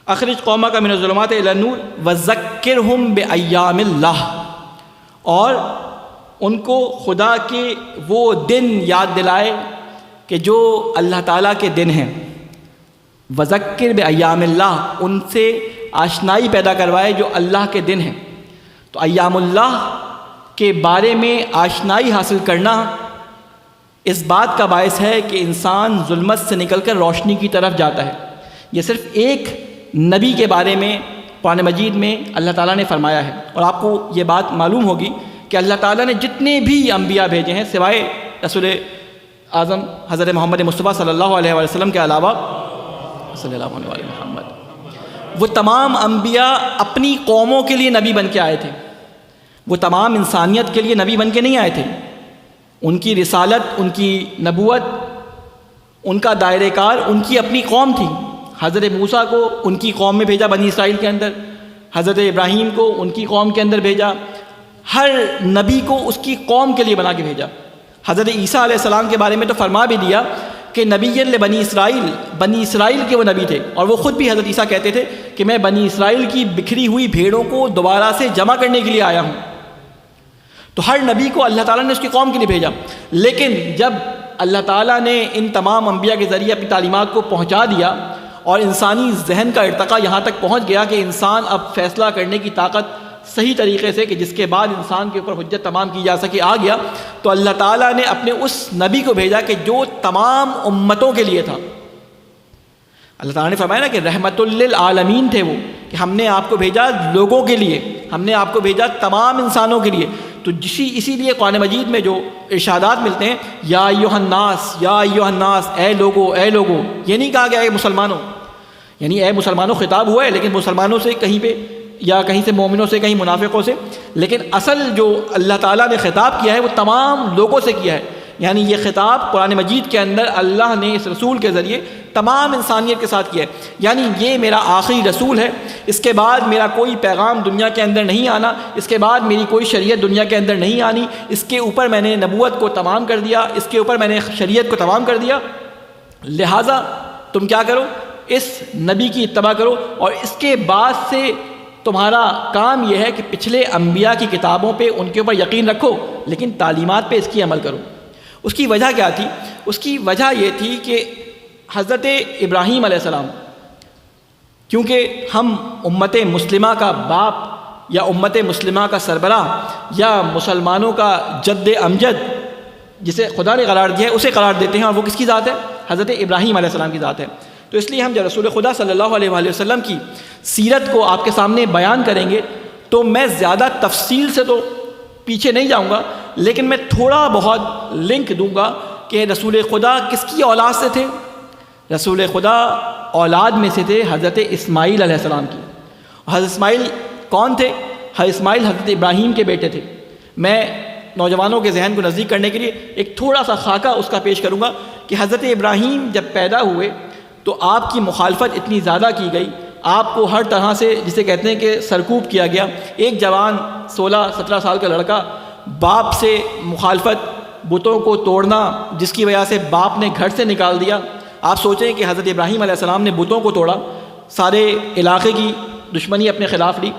اخرج قومک من الظلمات الی النور وذکرہم بایام اللہ، اور ان کو خدا کے وہ دن یاد دلائے کہ جو اللہ تعالیٰ کے دن ہیں، وذکر بایام اللہ، ان سے آشنائی پیدا کروائے جو اللہ کے دن ہیں۔ تو ایام اللہ کے بارے میں آشنائی حاصل کرنا اس بات کا باعث ہے کہ انسان ظلمت سے نکل کر روشنی کی طرف جاتا ہے۔ یہ صرف ایک نبی کے بارے میں قرآن مجید میں اللہ تعالیٰ نے فرمایا ہے، اور آپ کو یہ بات معلوم ہوگی کہ اللہ تعالیٰ نے جتنے بھی انبیاء بھیجے ہیں سوائے رسول اعظم حضرت محمد مصطفیٰ صلی اللہ علیہ وسلم کے علاوہ، صلی اللہ علیہ وسلم محمد، وہ تمام انبیاء اپنی قوموں کے لیے نبی بن کے آئے تھے، وہ تمام انسانیت کے لیے نبی بن کے نہیں آئے تھے۔ ان کی رسالت، ان کی نبوت، ان کا دائرہ کار ان کی اپنی قوم تھی۔ حضرت موسیٰ کو ان کی قوم میں بھیجا، بنی اسرائیل کے اندر، حضرت ابراہیم کو ان کی قوم کے اندر بھیجا، ہر نبی کو اس کی قوم کے لیے بنا کے بھیجا۔ حضرت عیسیٰ علیہ السلام کے بارے میں تو فرما بھی دیا کہ نبی بنی اسرائیل کے وہ نبی تھے، اور وہ خود بھی حضرت عیسیٰ کہتے تھے کہ میں بنی اسرائیل کی بکھری ہوئی بھیڑوں کو دوبارہ سے جمع کرنے کے لیے آیا ہوں۔ تو ہر نبی کو اللہ تعالیٰ نے اس کی قوم کے لیے بھیجا، لیکن جب اللہ تعالیٰ نے ان تمام انبیاء کے ذریعے اپنی تعلیمات کو پہنچا دیا اور انسانی ذہن کا ارتقاء یہاں تک پہنچ گیا کہ انسان اب فیصلہ کرنے کی طاقت صحیح طریقے سے کہ جس کے بعد انسان کے اوپر حجت تمام کی جا سکے آ گیا، تو اللہ تعالیٰ نے اپنے اس نبی کو بھیجا کہ جو تمام امتوں کے لیے تھا۔ اللہ تعالیٰ نے فرمایا نا کہ رحمت للعالمین تھے وہ، کہ ہم نے آپ کو بھیجا لوگوں کے لیے، ہم نے آپ کو بھیجا تمام انسانوں کے لیے۔ تو اسی لیے قرآن مجید میں جو ارشادات ملتے ہیں، یا ایھا الناس، یا ایھا الناس، اے لوگو، اے لوگو، یہ نہیں کہا گیا اے مسلمانوں، یعنی اے مسلمانوں خطاب ہوا ہے لیکن مسلمانوں سے کہیں پہ، یا کہیں سے مومنوں سے، کہیں منافقوں سے، لیکن اصل جو اللہ تعالیٰ نے خطاب کیا ہے وہ تمام لوگوں سے کیا ہے۔ یعنی یہ خطاب قرآن مجید کے اندر اللہ نے اس رسول کے ذریعے تمام انسانیت کے ساتھ کیا ہے، یعنی یہ میرا آخری رسول ہے، اس کے بعد میرا کوئی پیغام دنیا کے اندر نہیں آنا، اس کے بعد میری کوئی شریعت دنیا کے اندر نہیں آنی، اس کے اوپر میں نے نبوت کو تمام کر دیا، اس کے اوپر میں نے شریعت کو تمام کر دیا، لہٰذا تم کیا کرو، اس نبی کی اتباع کرو، اور اس کے بعد سے تمہارا کام یہ ہے کہ پچھلے انبیاء کی کتابوں پہ ان کے اوپر یقین رکھو، لیکن تعلیمات پہ اس کی عمل کرو۔ اس کی وجہ کیا تھی؟ اس کی وجہ یہ تھی کہ حضرت ابراہیم علیہ السلام، کیونکہ ہم امت مسلمہ کا باپ یا امت مسلمہ کا سربراہ یا مسلمانوں کا جد امجد جسے خدا نے قرار دیا ہے اسے قرار دیتے ہیں، اور وہ کس کی ذات ہے؟ حضرت ابراہیم علیہ السلام کی ذات ہے۔ تو اس لیے ہم جب رسول خدا صلی اللہ علیہ وآلہ وسلم کی سیرت کو آپ کے سامنے بیان کریں گے تو میں زیادہ تفصیل سے تو پیچھے نہیں جاؤں گا، لیکن میں تھوڑا بہت لنک دوں گا کہ رسول خدا کس کی اولاد سے تھے۔ رسول خدا اولاد میں سے تھے حضرت اسماعیل علیہ السلام کی۔ حضرت اسماعیل کون تھے؟ حضرت اسماعیل حضرت ابراہیم کے بیٹے تھے۔ میں نوجوانوں کے ذہن کو نزدیک کرنے کے لیے ایک تھوڑا سا خاکہ اس کا پیش کروں گا کہ حضرت ابراہیم جب پیدا ہوئے تو آپ کی مخالفت اتنی زیادہ کی گئی، آپ کو ہر طرح سے جسے کہتے ہیں کہ سرکوب کیا گیا۔ ایک جوان 16-17 سال کا لڑکا باپ سے مخالفت، بتوں کو توڑنا، جس کی وجہ سے باپ نے گھر سے نکال دیا۔ آپ سوچیں کہ حضرت ابراہیم علیہ السلام نے بتوں کو توڑا، سارے علاقے کی دشمنی اپنے خلاف لی،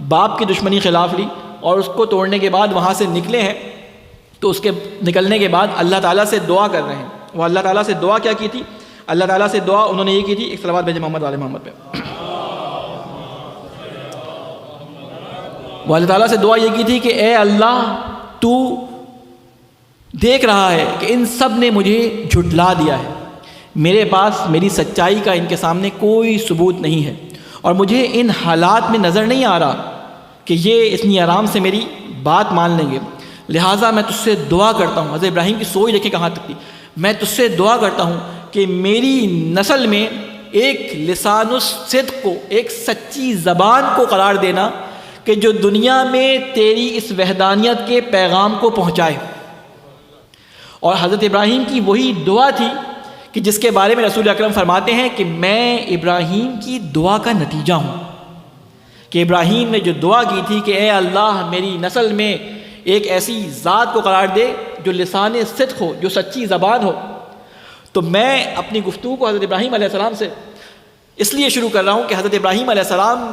باپ کی دشمنی خلاف لی، اور اس کو توڑنے کے بعد وہاں سے نکلے ہیں، تو اس کے نکلنے کے بعد اللہ تعالیٰ سے دعا کر رہے ہیں۔ وہ اللہ تعالیٰ سے دعا کیا کی تھی؟ اللہ تعالیٰ سے دعا انہوں نے یہ کی تھی، ایک صلوات بھیجے محمد والے محمد پہ۔ وہ اللہ تعالیٰ سے دعا یہ کی تھی کہ اے اللہ، تو دیکھ رہا ہے کہ ان سب نے مجھے جھٹلا دیا ہے، میرے پاس میری سچائی کا ان کے سامنے کوئی ثبوت نہیں ہے، اور مجھے ان حالات میں نظر نہیں آ رہا کہ یہ اتنی آرام سے میری بات مان لیں گے، لہٰذا میں تجھ سے دعا کرتا ہوں۔ حضرت ابراہیم کی سوچ دیکھیں کہاں تک تھی، میں تجھ سے دعا کرتا ہوں کہ میری نسل میں ایک لسان الصدق کو، ایک سچی زبان کو قرار دینا کہ جو دنیا میں تیری اس وحدانیت کے پیغام کو پہنچائے۔ اور حضرت ابراہیم کی وہی دعا تھی کہ جس کے بارے میں رسول اکرم فرماتے ہیں کہ میں ابراہیم کی دعا کا نتیجہ ہوں، کہ ابراہیم نے جو دعا کی تھی کہ اے اللہ میری نسل میں ایک ایسی ذات کو قرار دے جو لسان صدق ہو، جو سچی زبان ہو۔ تو میں اپنی گفتگو کو حضرت ابراہیم علیہ السلام سے اس لیے شروع کر رہا ہوں کہ حضرت ابراہیم علیہ السلام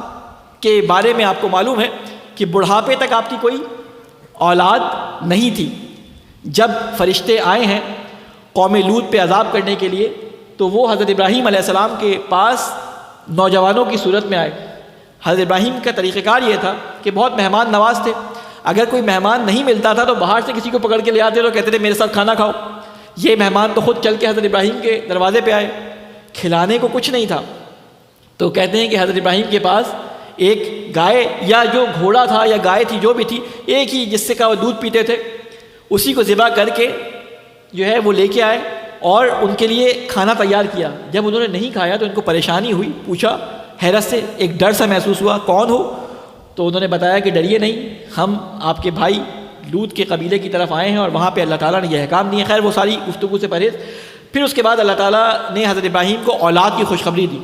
کے بارے میں آپ کو معلوم ہے کہ بڑھاپے تک آپ کی کوئی اولاد نہیں تھی۔ جب فرشتے آئے ہیں قوم لوط پہ عذاب کرنے کے لیے تو وہ حضرت ابراہیم علیہ السلام کے پاس نوجوانوں کی صورت میں آئے۔ حضرت ابراہیم کا طریقہ کار یہ تھا کہ بہت مہمان نواز تھے، اگر کوئی مہمان نہیں ملتا تھا تو باہر سے کسی کو پکڑ کے لے آتے تو کہتے تھے میرے ساتھ کھانا کھاؤ۔ یہ مہمان تو خود چل کے حضرت ابراہیم کے دروازے پہ آئے، کھلانے کو کچھ نہیں تھا، تو کہتے ہیں کہ حضرت ابراہیم کے پاس ایک گائے یا جو گھوڑا تھا یا گائے تھی جو بھی تھی، ایک ہی جس سے کا وہ دودھ پیتے تھے، اسی کو ذبح کر کے جو ہے وہ لے کے آئے اور ان کے لیے کھانا تیار کیا۔ جب انہوں نے نہیں کھایا تو ان کو پریشانی ہوئی، پوچھا حیرت سے، ایک ڈر سا محسوس ہوا، کون ہو؟ تو انہوں نے بتایا کہ ڈریے نہیں، ہم آپ کے بھائی لوط کے قبیلے کی طرف آئے ہیں اور وہاں پہ اللہ تعالیٰ نے یہ احکام دیے۔ خیر وہ ساری گفتگو سے پرہیز۔ پھر اس کے بعد اللہ تعالیٰ نے حضرت ابراہیم کو اولاد کی خوشخبری دی۔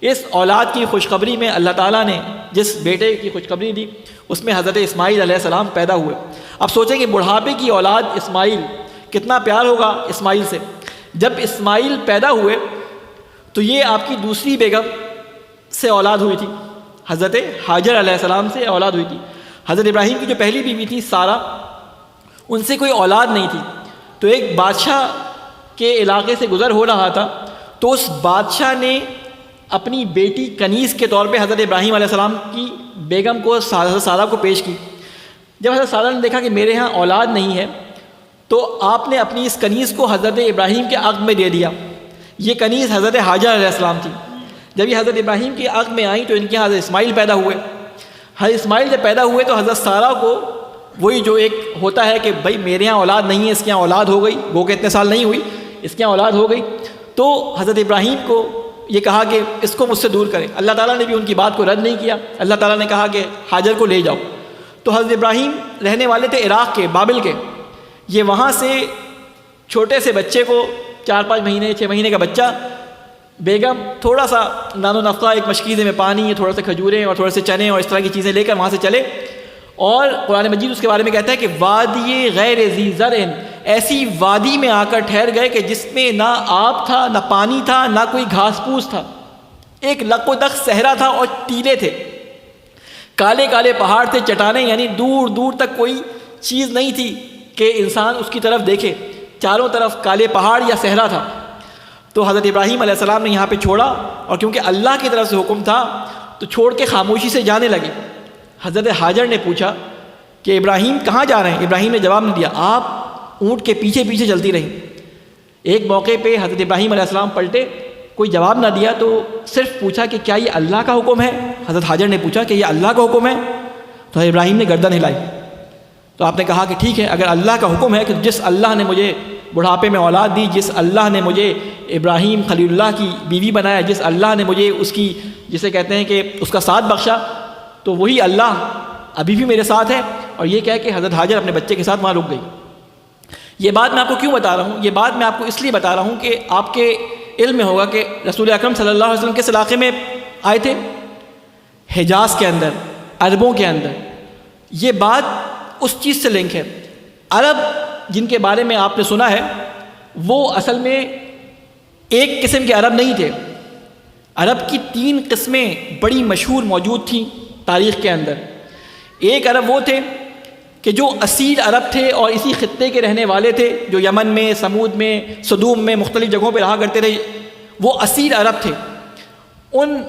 اس اولاد کی خوشخبری میں اللہ تعالیٰ نے جس بیٹے کی خوشخبری دی اس میں حضرت اسماعیل علیہ السلام پیدا ہوئے۔ اب سوچیں کہ بڑھاپے کی اولاد اسماعیل، کتنا پیار ہوگا اسماعیل سے۔ جب اسماعیل پیدا ہوئے تو یہ آپ کی دوسری بیگم سے اولاد ہوئی تھی، حضرت حاجر علیہ السلام سے اولاد ہوئی تھی۔ حضرت ابراہیم کی جو پہلی بیوی تھی سارہ، ان سے کوئی اولاد نہیں تھی، تو ایک بادشاہ کے علاقے سے گزر ہو رہا تھا تو اس بادشاہ نے اپنی بیٹی کنیز کے طور پہ حضرت ابراہیم علیہ السلام کی بیگم کو حضرت سارہ کو پیش کی۔ جب حضرت سارہ نے دیکھا کہ میرے ہاں اولاد نہیں ہے تو آپ نے اپنی اس کنیز کو حضرت ابراہیم کے عقد میں دے دیا۔ یہ کنیز حضرت حاجر علیہ السلام تھی۔ جب یہ حضرت ابراہیم کے عقد میں آئیں تو ان کے حضرت اسماعیل پیدا ہوئے۔ حضرت اسماعیل جب پیدا ہوئے تو حضرت سارہ کو وہی جو ایک ہوتا ہے کہ بھائی میرے ہاں اولاد نہیں ہے، اس کے ہاں اولاد ہو گئی، گو کہ اتنے سال نہیں ہوئی، اس کے ہاں اولاد ہو گئی، تو حضرت ابراہیم کو یہ کہا کہ اس کو مجھ سے دور کریں۔ اللہ تعالیٰ نے بھی ان کی بات کو رد نہیں کیا، اللہ تعالیٰ نے کہا کہ حاجر کو لے جاؤ۔ تو حضرت ابراہیم رہنے والے تھے عراق کے، بابل کے۔ یہ وہاں سے چھوٹے سے بچے کو 4-5 مہینے 6 مہینے کا بچہ، بیگم تھوڑا سا نان و نفقہ، ایک مشکیزے میں پانی، تھوڑا سا کھجوریں اور تھوڑے سے چنے اور اس طرح کی چیزیں لے کر وہاں سے چلے۔ اور قرآن مجید اس کے بارے میں کہتا ہے کہ وادی غیر ذی زرع، ایسی وادی میں آ کر ٹھہر گئے کہ جس میں نہ آب تھا، نہ پانی تھا، نہ کوئی گھاس پھوس تھا، ایک لق و دق صحرا تھا اور ٹیلے تھے، کالے کالے پہاڑ تھے، چٹانیں، یعنی دور دور تک کوئی چیز نہیں تھی کہ انسان اس کی طرف دیکھے، چاروں طرف کالے پہاڑ یا صحرا تھا۔ تو حضرت ابراہیم علیہ السلام نے یہاں پہ چھوڑا، اور کیونکہ اللہ کی طرف سے حکم تھا تو چھوڑ کے خاموشی سے جانے لگے۔ حضرت حاجر نے پوچھا کہ ابراہیم کہاں جا رہے ہیں؟ ابراہیم نے جواب نہیں دیا، آپ اونٹ کے پیچھے پیچھے چلتی رہیں۔ ایک موقع پہ حضرت ابراہیم علیہ السلام پلٹے، کوئی جواب نہ دیا، تو صرف پوچھا کہ کیا یہ اللہ کا حکم ہے؟ حضرت حاجر نے پوچھا کہ یہ اللہ کا حکم ہے؟ تو حضرت ابراہیم نے گردن ہلائی۔ تو آپ نے کہا کہ ٹھیک ہے، اگر اللہ کا حکم ہے کہ جس اللہ نے مجھے بڑھاپے میں اولاد دی، جس اللہ نے مجھے ابراہیم خلیل اللہ کی بیوی بنایا، جس اللہ نے مجھے اس کی جسے کہتے ہیں کہ اس کا ساتھ بخشا، تو وہی اللہ ابھی بھی میرے ساتھ ہے۔ اور یہ کہہ کے حضرت حاجر اپنے بچے کے ساتھ وہاں رک گئی۔ یہ بات میں آپ کو کیوں بتا رہا ہوں؟ یہ بات میں آپ کو اس لیے بتا رہا ہوں کہ آپ کے علم میں ہوگا کہ رسول اکرم صلی اللہ علیہ وسلم کس علاقے میں آئے تھے؟ حجاز کے اندر، عربوں کے اندر۔ یہ بات اس چیز سے لنک ہے۔ عرب جن کے بارے میں آپ نے سنا ہے وہ اصل میں ایک قسم کے عرب نہیں تھے۔ عرب کی 3 قسمیں بڑی مشہور موجود تھیں تاریخ کے اندر۔ ایک عرب وہ تھے کہ جو اصیل عرب تھے اور اسی خطے کے رہنے والے تھے، جو یمن میں، سمود میں، سدوم میں مختلف جگہوں پہ رہا کرتے تھے، وہ اصیل عرب تھے۔ ان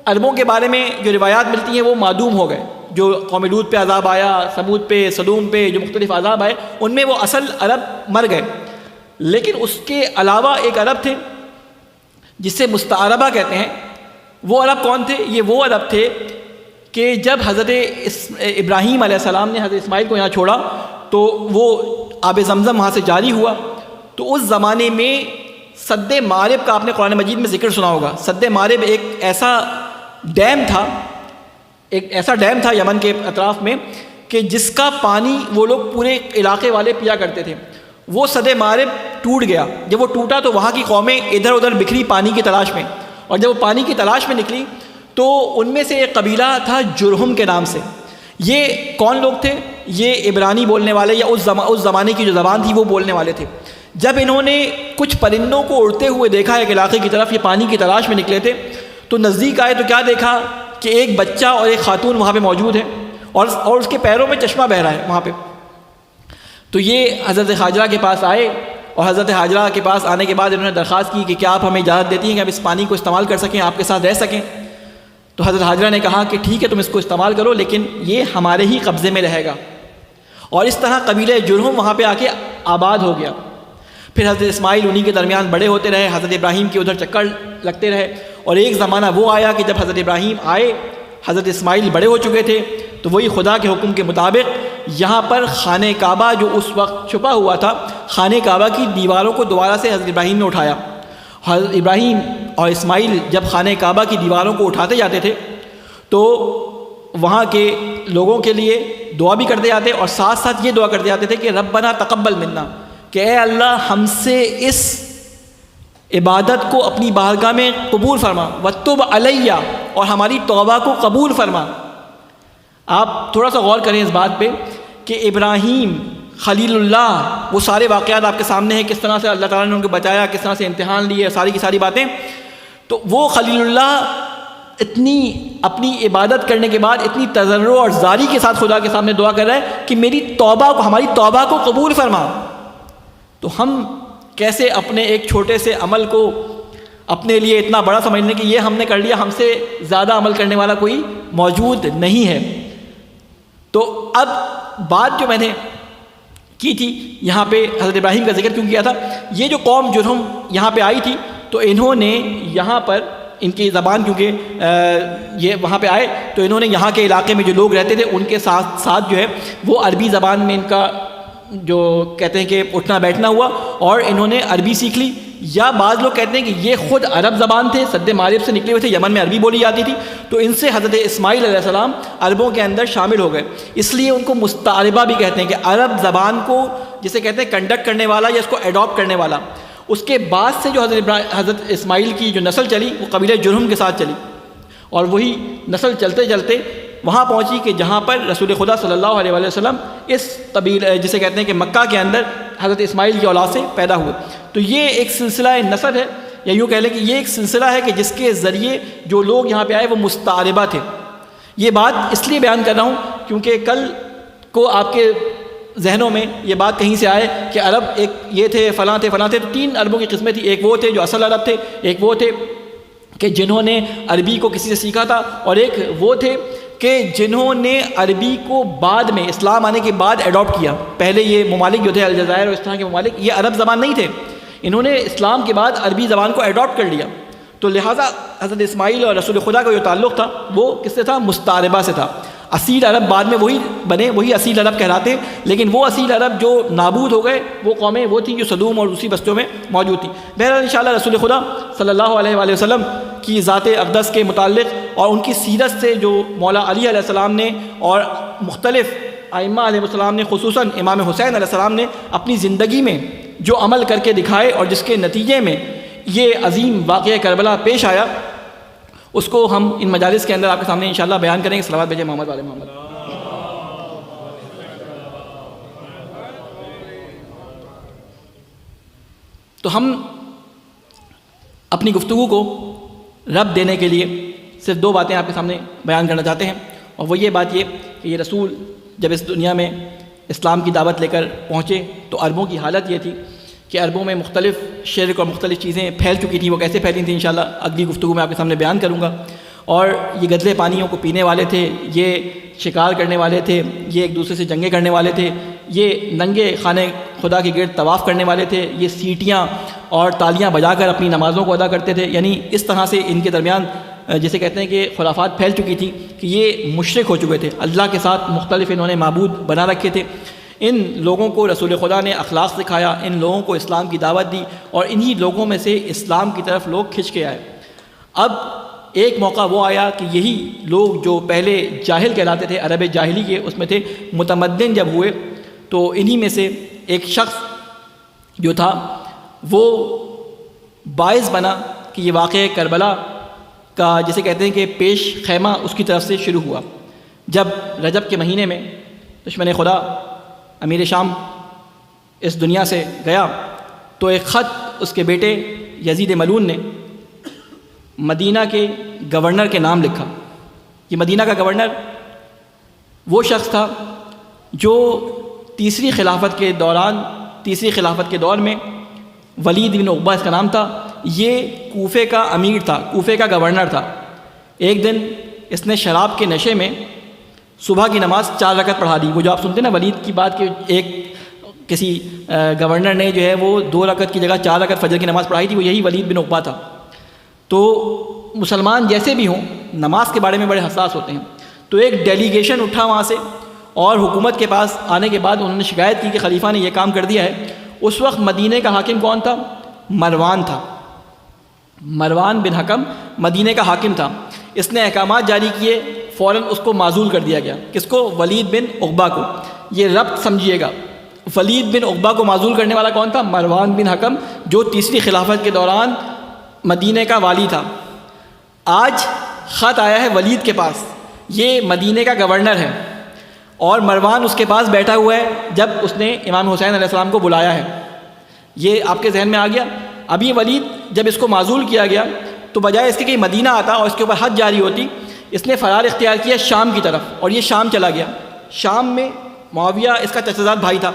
عربوں کے بارے میں جو روایات ملتی ہیں وہ معدوم ہو گئے۔ جو قوم لوط پہ عذاب آیا، سمود پہ، سدوم پہ جو مختلف عذاب آئے، ان میں وہ اصل عرب مر گئے۔ لیکن اس کے علاوہ ایک عرب تھے جسے مستعربہ کہتے ہیں۔ وہ عرب کون تھے؟ یہ وہ عرب تھے کہ جب حضرت ابراہیم علیہ السلام نے حضرت اسماعیل کو یہاں چھوڑا تو وہ آب زمزم وہاں سے جاری ہوا، تو اس زمانے میں سد مارب کا آپ نے قرآن مجید میں ذکر سنا ہوگا. سد مارب ایک ایسا ڈیم تھا یمن کے اطراف میں کہ جس کا پانی وہ لوگ پورے علاقے والے پیا کرتے تھے. وہ سد مارب ٹوٹ گیا. جب وہ ٹوٹا تو وہاں کی قومیں ادھر ادھر بکھری پانی کی تلاش میں, اور جب وہ پانی کی تلاش میں نکلی تو ان میں سے ایک قبیلہ تھا جرہم کے نام سے. یہ کون لوگ تھے؟ یہ عبرانی بولنے والے یا اس زمانے کی جو زبان تھی وہ بولنے والے تھے. جب انہوں نے کچھ پرندوں کو اڑتے ہوئے دیکھا ایک علاقے کی طرف, یہ پانی کی تلاش میں نکلے تھے, تو نزدیک آئے تو کیا دیکھا کہ ایک بچہ اور ایک خاتون وہاں پہ موجود ہے اور اس کے پیروں میں چشمہ بہہ رہا ہے وہاں پہ. تو یہ حضرت ہاجرہ کے پاس آئے, اور حضرت ہاجرہ کے پاس آنے کے بعد انہوں نے درخواست کی کہ کیا آپ ہمیں اجازت دیتی ہیں کہ ہم اس پانی کو استعمال کر سکیں, آپ کے ساتھ رہ سکیں. تو حضرت ہاجرہ نے کہا کہ ٹھیک ہے تم اس کو استعمال کرو, لیکن یہ ہمارے ہی قبضے میں رہے گا. اور اس طرح قبیلہ جرہم وہاں پہ آ کے آباد ہو گیا. پھر حضرت اسماعیل انہی کے درمیان بڑے ہوتے رہے, حضرت ابراہیم کے ادھر چکر لگتے رہے, اور ایک زمانہ وہ آیا کہ جب حضرت ابراہیم آئے, حضرت اسماعیل بڑے ہو چکے تھے, تو وہی خدا کے حکم کے مطابق یہاں پر خانہ کعبہ جو اس وقت چھپا ہوا تھا, خانہ کعبہ کی دیواروں کو دوبارہ سے حضرت ابراہیم نے اٹھایا. حضرت ابراہیم اور اسماعیل جب خانہ کعبہ کی دیواروں کو اٹھاتے جاتے تھے تو وہاں کے لوگوں کے لیے دعا بھی کرتے جاتے, اور ساتھ ساتھ یہ دعا کرتے جاتے تھے کہ ربنا تقبل منا, کہ اے اللہ ہم سے اس عبادت کو اپنی بارگاہ میں قبول فرما, وتب علیہ, اور ہماری توبہ کو قبول فرما. آپ تھوڑا سا غور کریں اس بات پہ کہ ابراہیم خلیل اللہ, وہ سارے واقعات آپ کے سامنے ہیں, کس طرح سے اللہ تعالیٰ نے ان کو بچایا, کس طرح سے امتحان لیے, ساری کی ساری باتیں. تو وہ خلیل اللہ اتنی اپنی عبادت کرنے کے بعد اتنی تضرع اور زاری کے ساتھ خدا کے سامنے دعا کر رہا ہے کہ میری توبہ کو, ہماری توبہ کو قبول فرما. تو ہم کیسے اپنے ایک چھوٹے سے عمل کو اپنے لیے اتنا بڑا سمجھ لیں کہ یہ ہم نے کر لیا, ہم سے زیادہ عمل کرنے والا کوئی موجود نہیں ہے. تو اب بات جو میں نے کی تھی یہاں پہ حضرت ابراہیم کا ذکر کیوں کیا تھا, یہ جو قوم جرہم یہاں پہ آئی تھی تو انہوں نے یہاں پر, ان کی زبان کیونکہ یہ وہاں پہ آئے تو انہوں نے یہاں کے علاقے میں جو لوگ رہتے تھے ان کے ساتھ ساتھ جو ہے وہ عربی زبان میں ان کا جو کہتے ہیں کہ اٹھنا بیٹھنا ہوا, اور انہوں نے عربی سیکھ لی. یا بعض لوگ کہتے ہیں کہ یہ خود عرب زبان تھے, سد مارب سے نکلے ہوئے تھے, یمن میں عربی بولی جاتی تھی, تو ان سے حضرت اسماعیل علیہ السلام عربوں کے اندر شامل ہو گئے. اس لیے ان کو مستعربہ بھی کہتے ہیں کہ عرب زبان کو جسے کہتے ہیں کنڈکٹ کرنے والا یا اس کو ایڈاپٹ کرنے والا. اس کے بعد سے جو حضرت اسماعیل کی جو نسل چلی وہ قبیلہ جرہم کے ساتھ چلی, اور وہی نسل چلتے چلتے وہاں پہنچی کہ جہاں پر رسول خدا صلی اللہ علیہ وسلم اس قبیلہ جسے کہتے ہیں کہ مکہ کے اندر حضرت اسماعیل کی اولاد سے پیدا ہوئے. تو یہ ایک سلسلہ نسب ہے, یا یوں کہہ لیں کہ یہ ایک سلسلہ ہے کہ جس کے ذریعے جو لوگ یہاں پہ آئے وہ مستعربہ تھے. یہ بات اس لیے بیان کر رہا ہوں کیونکہ کل کو آپ کے ذہنوں میں یہ بات کہیں سے آئے کہ عرب ایک یہ تھے, فلاں تھے, فلاں تھے. تو 3 عربوں کی قسمیں تھیں, ایک وہ تھے جو اصل عرب تھے, ایک وہ تھے کہ جنہوں نے عربی کو کسی سے سیکھا تھا, اور ایک وہ تھے کہ جنہوں نے عربی کو بعد میں اسلام آنے کے بعد ایڈاپٹ کیا. پہلے یہ ممالک جو تھے الجزائر اور اس طرح کے ممالک, یہ عرب زبان نہیں تھے, انہوں نے اسلام کے بعد عربی زبان کو ایڈاپٹ کر لیا. تو لہٰذا حضرت اسماعیل اور رسول خدا کا جو تعلق تھا وہ کس سے تھا؟ مستعربہ سے تھا. اصیل عرب بعد میں وہی بنے, وہی اصیل عرب کہلاتے ہیں, لیکن وہ اصیل عرب جو نابود ہو گئے وہ قومیں وہ تھیں جو صدوم اور دوسری بستیوں میں موجود تھیں. بہرحال انشاءاللہ رسول خدا صلی اللہ علیہ وآلہ وسلم کی ذات اقدس کے متعلق اور ان کی سیرت سے جو مولا علی علیہ السلام نے اور مختلف ائمہ علیہ السلام نے, خصوصاً امام حسین علیہ السلام نے اپنی زندگی میں جو عمل کر کے دکھائے اور جس کے نتیجے میں یہ عظیم واقعہ کربلا پیش آیا, اس کو ہم ان مجالس کے اندر آپ کے سامنے انشاءاللہ بیان کریں گے. صلوات بھیجیں محمد والے محمد. تو ہم اپنی گفتگو کو رب دینے کے لیے صرف 2 باتیں آپ کے سامنے بیان کرنا چاہتے ہیں, اور وہ یہ بات یہ کہ یہ رسول جب اس دنیا میں اسلام کی دعوت لے کر پہنچے تو عربوں کی حالت یہ تھی کہ عربوں میں مختلف شرک اور مختلف چیزیں پھیل چکی تھیں. وہ کیسے پھیلی تھیں انشاءاللہ اگلی گفتگو میں آپ کے سامنے بیان کروں گا. اور یہ گدلے پانیوں کو پینے والے تھے, یہ شکار کرنے والے تھے, یہ ایک دوسرے سے جنگیں کرنے والے تھے, یہ ننگے خانہ خدا کے گرد طواف کرنے والے تھے, یہ سیٹیاں اور تالیاں بجا کر اپنی نمازوں کو ادا کرتے تھے. یعنی اس طرح سے ان کے درمیان جسے کہتے ہیں کہ خرافات پھیل چکی تھی کہ یہ مشرک ہو چکے تھے, اللہ کے ساتھ مختلف انہوں نے معبود بنا رکھے تھے. ان لوگوں کو رسول خدا نے اخلاق سکھایا، ان لوگوں کو اسلام کی دعوت دی، اور انہی لوگوں میں سے اسلام کی طرف لوگ کھنچ کے آئے۔ اب ایک موقع وہ آیا کہ یہی لوگ جو پہلے جاہل کہلاتے تھے، عرب جاہلی کے اس میں تھے، متمدن جب ہوئے تو انہی میں سے ایک شخص جو تھا وہ باعث بنا کہ یہ واقعہ کربلا کا جسے کہتے ہیں کہ پیش خیمہ اس کی طرف سے شروع ہوا۔ جب رجب کے مہینے میں دشمن خدا امیر شام اس دنیا سے گیا تو ایک خط اس کے بیٹے یزید ملعون نے مدینہ کے گورنر کے نام لکھا۔ یہ مدینہ کا گورنر وہ شخص تھا جو تیسری خلافت کے دور میں ولید بن عقبہ اس کا نام تھا، یہ کوفے کا امیر تھا، کوفے کا گورنر تھا۔ ایک دن اس نے شراب کے نشے میں صبح کی نماز 4 رکعت پڑھا دی۔ وہ جو آپ سنتے ہیں نا ولید کی بات کہ ایک کسی گورنر نے جو ہے وہ 2 رکعت کی جگہ 4 رکعت فجر کی نماز پڑھائی تھی، وہ یہی ولید بن عقبہ تھا۔ تو مسلمان جیسے بھی ہوں نماز کے بارے میں بڑے حساس ہوتے ہیں، تو ایک ڈیلیگیشن اٹھا وہاں سے اور حکومت کے پاس آنے کے بعد انہوں نے شکایت کی کہ خلیفہ نے یہ کام کر دیا ہے۔ اس وقت مدینہ کا حاکم کون تھا؟ مروان تھا، مروان بن حکم مدینہ کا حاکم تھا۔ اس نے احکامات جاری کیے، فوراً اس کو معزول کر دیا گیا۔ کس کو؟ ولید بن عقبہ کو۔ یہ ربط سمجھیے گا، ولید بن عقبہ کو معزول کرنے والا کون تھا؟ مروان بن حکم، جو تیسری خلافت کے دوران مدینہ کا والی تھا۔ آج خط آیا ہے ولید کے پاس، یہ مدینہ کا گورنر ہے اور مروان اس کے پاس بیٹھا ہوا ہے جب اس نے امام حسین علیہ السلام کو بلایا ہے۔ یہ آپ کے ذہن میں آ گیا؟ اب یہ ولید جب اس کو معزول کیا گیا تو بجائے اس کے کہ مدینہ آتا اور اس کے اوپر حد جاری ہوتی، اس نے فرار اختیار کیا شام کی طرف، اور یہ شام چلا گیا۔ شام میں معاویہ اس کا چچا زاد بھائی تھا۔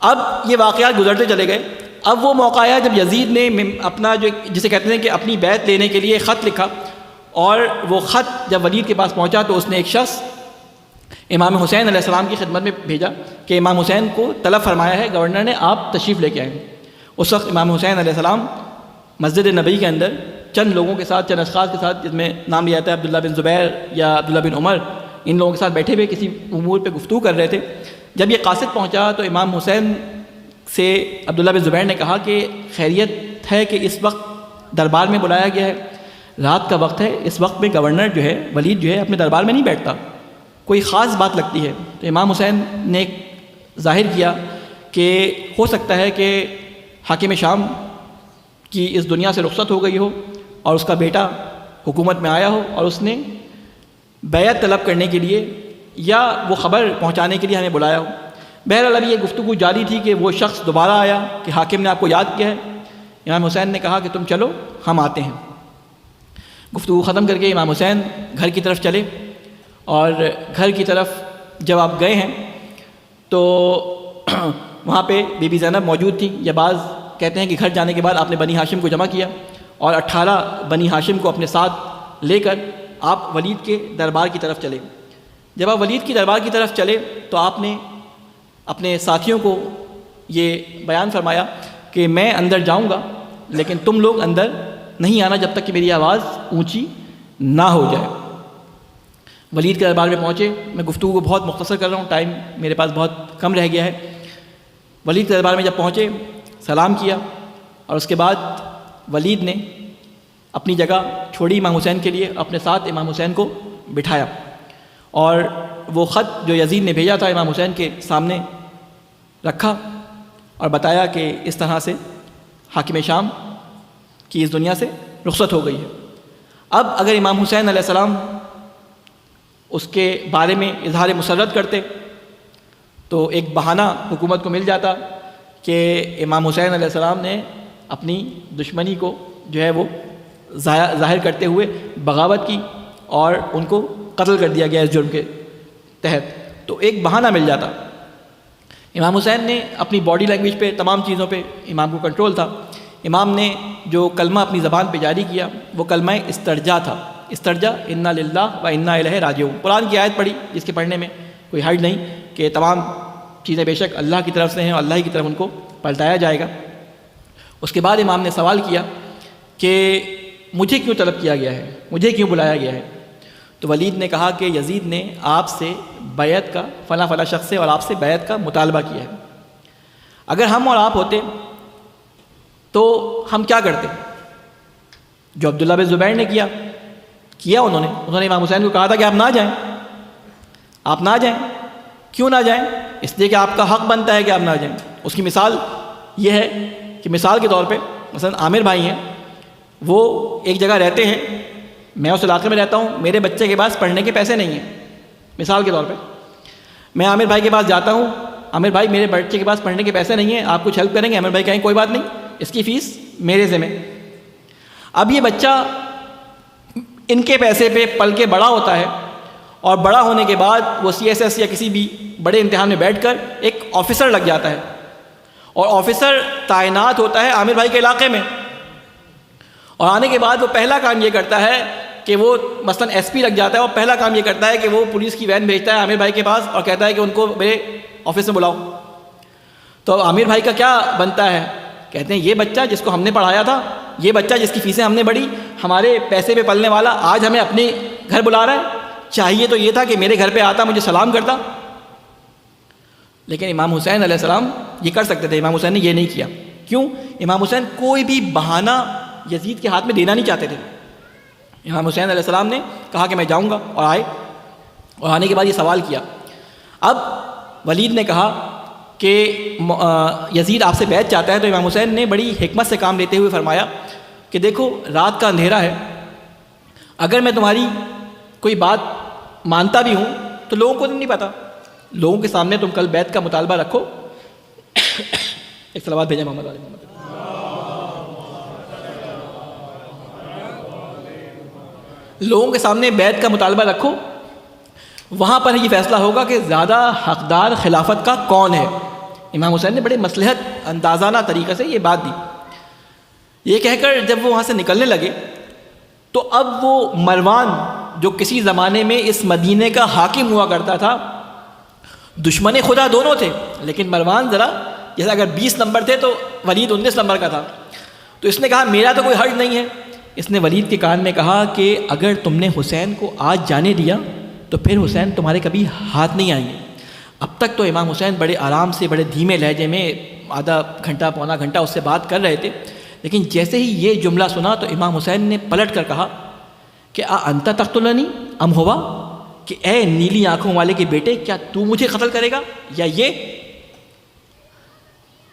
اب یہ واقعات گزرتے چلے گئے۔ اب وہ موقع آیا جب یزید نے اپنا جو جسے کہتے ہیں کہ اپنی بیعت لینے کے لیے خط لکھا، اور وہ خط جب ولید کے پاس پہنچا تو اس نے ایک شخص امام حسین علیہ السلام کی خدمت میں بھیجا کہ امام حسین کو طلب فرمایا ہے گورنر نے، آپ تشریف لے کے آئیں۔ اس وقت امام حسین علیہ السلام مسجد نبی کے اندر چند لوگوں کے ساتھ، چند اشخاص کے ساتھ، جس میں نام لیا جاتا ہے عبداللہ بن زبیر یا عبداللہ بن عمر، ان لوگوں کے ساتھ بیٹھے ہوئے کسی امور پہ گفتگو کر رہے تھے۔ جب یہ قاصد پہنچا تو امام حسین سے عبداللہ بن زبیر نے کہا کہ خیریت ہے کہ اس وقت دربار میں بلایا گیا ہے، رات کا وقت ہے، اس وقت میں گورنر جو ہے ولید جو ہے اپنے دربار میں نہیں بیٹھتا، کوئی خاص بات لگتی ہے۔ تو امام حسین نے ظاہر کیا کہ ہو سکتا ہے کہ حاکم شام کی اس دنیا سے رخصت ہو گئی ہو اور اس کا بیٹا حکومت میں آیا ہو اور اس نے بیعت طلب کرنے کے لیے یا وہ خبر پہنچانے کے لیے ہمیں بلایا ہو۔ بہرحال ابھی یہ گفتگو جاری تھی کہ وہ شخص دوبارہ آیا کہ حاکم نے آپ کو یاد کیا ہے۔ امام حسین نے کہا کہ تم چلو، ہم آتے ہیں۔ گفتگو ختم کر کے امام حسین گھر کی طرف چلے، اور گھر کی طرف جب آپ گئے ہیں تو وہاں پہ بی بی زینب موجود تھی، یا بعض کہتے ہیں کہ گھر جانے کے بعد آپ نے بنی ہاشم کو جمع کیا اور 18 بنی ہاشم کو اپنے ساتھ لے کر آپ ولید کے دربار کی طرف چلے۔ جب آپ ولید کی دربار کی طرف چلے تو آپ نے اپنے ساتھیوں کو یہ بیان فرمایا کہ میں اندر جاؤں گا لیکن تم لوگ اندر نہیں آنا جب تک کہ میری آواز اونچی نہ ہو جائے۔ ولید کے دربار میں پہنچے، میں گفتگو کو بہت مختصر کر رہا ہوں، ٹائم میرے پاس بہت کم رہ گیا ہے۔ ولید کے دربار میں جب پہنچے، سلام کیا، اور اس کے بعد ولید نے اپنی جگہ چھوڑی امام حسین کے لیے، اپنے ساتھ امام حسین کو بٹھایا، اور وہ خط جو یزید نے بھیجا تھا امام حسین کے سامنے رکھا اور بتایا کہ اس طرح سے حاکم شام کی اس دنیا سے رخصت ہو گئی ہے۔ اب اگر امام حسین علیہ السلام اس کے بارے میں اظہار مسرت کرتے تو ایک بہانہ حکومت کو مل جاتا کہ امام حسین علیہ السلام نے اپنی دشمنی کو جو ہے وہ ظاہر کرتے ہوئے بغاوت کی اور ان کو قتل کر دیا گیا اس جرم کے تحت، تو ایک بہانہ مل جاتا۔ امام حسین نے اپنی باڈی لینگویج پہ، تمام چیزوں پہ امام کو کنٹرول تھا۔ امام نے جو کلمہ اپنی زبان پہ جاری کیا وہ کلمہ استرجا تھا۔ استرجا انا للہ و انا الیہ راجعون، قرآن کی آیت پڑھی جس کے پڑھنے میں کوئی حرج نہیں کہ تمام چیزیں بے شک اللہ کی طرف سے ہیں اور اللہ کی طرف ان کو پلٹایا جائے گا۔ اس کے بعد امام نے سوال کیا کہ مجھے کیوں طلب کیا گیا ہے، مجھے کیوں بلایا گیا ہے؟ تو ولید نے کہا کہ یزید نے آپ سے بیعت کا فلاں فلاں شخص سے اور آپ سے بیعت کا مطالبہ کیا ہے، اگر ہم اور آپ ہوتے تو ہم کیا کرتے؟ جو عبداللہ بن زبیر نے کیا انہوں نے امام حسین کو کہا تھا کہ آپ نہ جائیں، آپ نہ جائیں۔ کیوں نہ جائیں؟ اس لیے کہ آپ کا حق بنتا ہے کہ آپ نہ جائیں۔ اس کی مثال یہ ہے کہ مثال کے طور پہ مثلا عامر بھائی ہیں، وہ ایک جگہ رہتے ہیں، میں اس علاقے میں رہتا ہوں، میرے بچے کے پاس پڑھنے کے پیسے نہیں ہیں، مثال کے طور پہ میں عامر بھائی کے پاس جاتا ہوں، عامر بھائی میرے بچے کے پاس پڑھنے کے پیسے نہیں ہیں، آپ کچھ ہیلپ کریں گے؟ عامر بھائی کہیں کوئی بات نہیں، اس کی فیس میرے ذمہ۔ اب یہ بچہ ان کے پیسے پہ پل کے بڑا ہوتا ہے، اور بڑا ہونے کے بعد وہ CSS یا کسی بھی بڑے امتحان میں بیٹھ کر ایک آفیسر لگ جاتا ہے، اور آفیسر تعینات ہوتا ہے عامر بھائی کے علاقے میں، اور آنے کے بعد وہ پہلا کام یہ کرتا ہے کہ وہ مثلا SP لگ جاتا ہے، اور پہلا کام یہ کرتا ہے کہ وہ پولیس کی وین بھیجتا ہے عامر بھائی کے پاس اور کہتا ہے کہ ان کو میرے آفس میں بلاؤ۔ تو عامر بھائی کا کیا بنتا ہے؟ کہتے ہیں یہ بچہ جس کو ہم نے پڑھایا تھا، یہ بچہ جس کی فیسیں ہم نے بڑھی، ہمارے پیسے پہ پلنے والا، آج ہمیں اپنے گھر بلا رہا ہے، چاہیے تو یہ تھا کہ میرے گھر پہ آتا، مجھے سلام کرتا۔ لیکن امام حسین علیہ السلام یہ کر سکتے تھے، امام حسین نے یہ نہیں کیا۔ کیوں؟ امام حسین کوئی بھی بہانہ یزید کے ہاتھ میں دینا نہیں چاہتے تھے۔ امام حسین علیہ السلام نے کہا کہ میں جاؤں گا، اور آئے، اور آنے کے بعد یہ سوال کیا۔ اب ولید نے کہا کہ یزید آپ سے بیعت چاہتا ہے، تو امام حسین نے بڑی حکمت سے کام لیتے ہوئے فرمایا کہ دیکھو رات کا اندھیرا ہے، اگر میں تمہاری کوئی بات مانتا بھی ہوں تو لوگوں کو نہیں پتا، لوگوں کے سامنے تم کل بیعت کا مطالبہ رکھو۔ ایک صلوات بھیجیں محمد علیہ محمد۔ لوگوں کے سامنے بیعت کا مطالبہ رکھو، وہاں پر یہ فیصلہ ہوگا کہ زیادہ حقدار خلافت کا کون ہے۔ امام حسین نے بڑے مصلحت اندازانہ طریقے سے یہ بات دی۔ یہ کہہ کر جب وہ وہاں سے نکلنے لگے تو اب وہ مروان جو کسی زمانے میں اس مدینے کا حاکم ہوا کرتا تھا، دشمن خدا دونوں تھے، لیکن مروان ذرا جیسے اگر 20 نمبر تھے تو ولید 19 نمبر کا تھا، تو اس نے کہا میرا تو کوئی حرج نہیں ہے۔ اس نے ولید کے کان میں کہا کہ اگر تم نے حسین کو آج جانے دیا تو پھر حسین تمہارے کبھی ہاتھ نہیں آئیں گے۔ اب تک تو امام حسین بڑے آرام سے بڑے دھیمے لہجے میں آدھا گھنٹہ پونا گھنٹہ اس سے بات کر رہے تھے، لیکن جیسے ہی یہ جملہ سنا تو امام حسین نے پلٹ کر کہا کہ انت تقتلنی ام ہوا، کہ اے نیلی آنکھوں والے کے بیٹے کیا تو مجھے قتل کرے گا یا یہ؟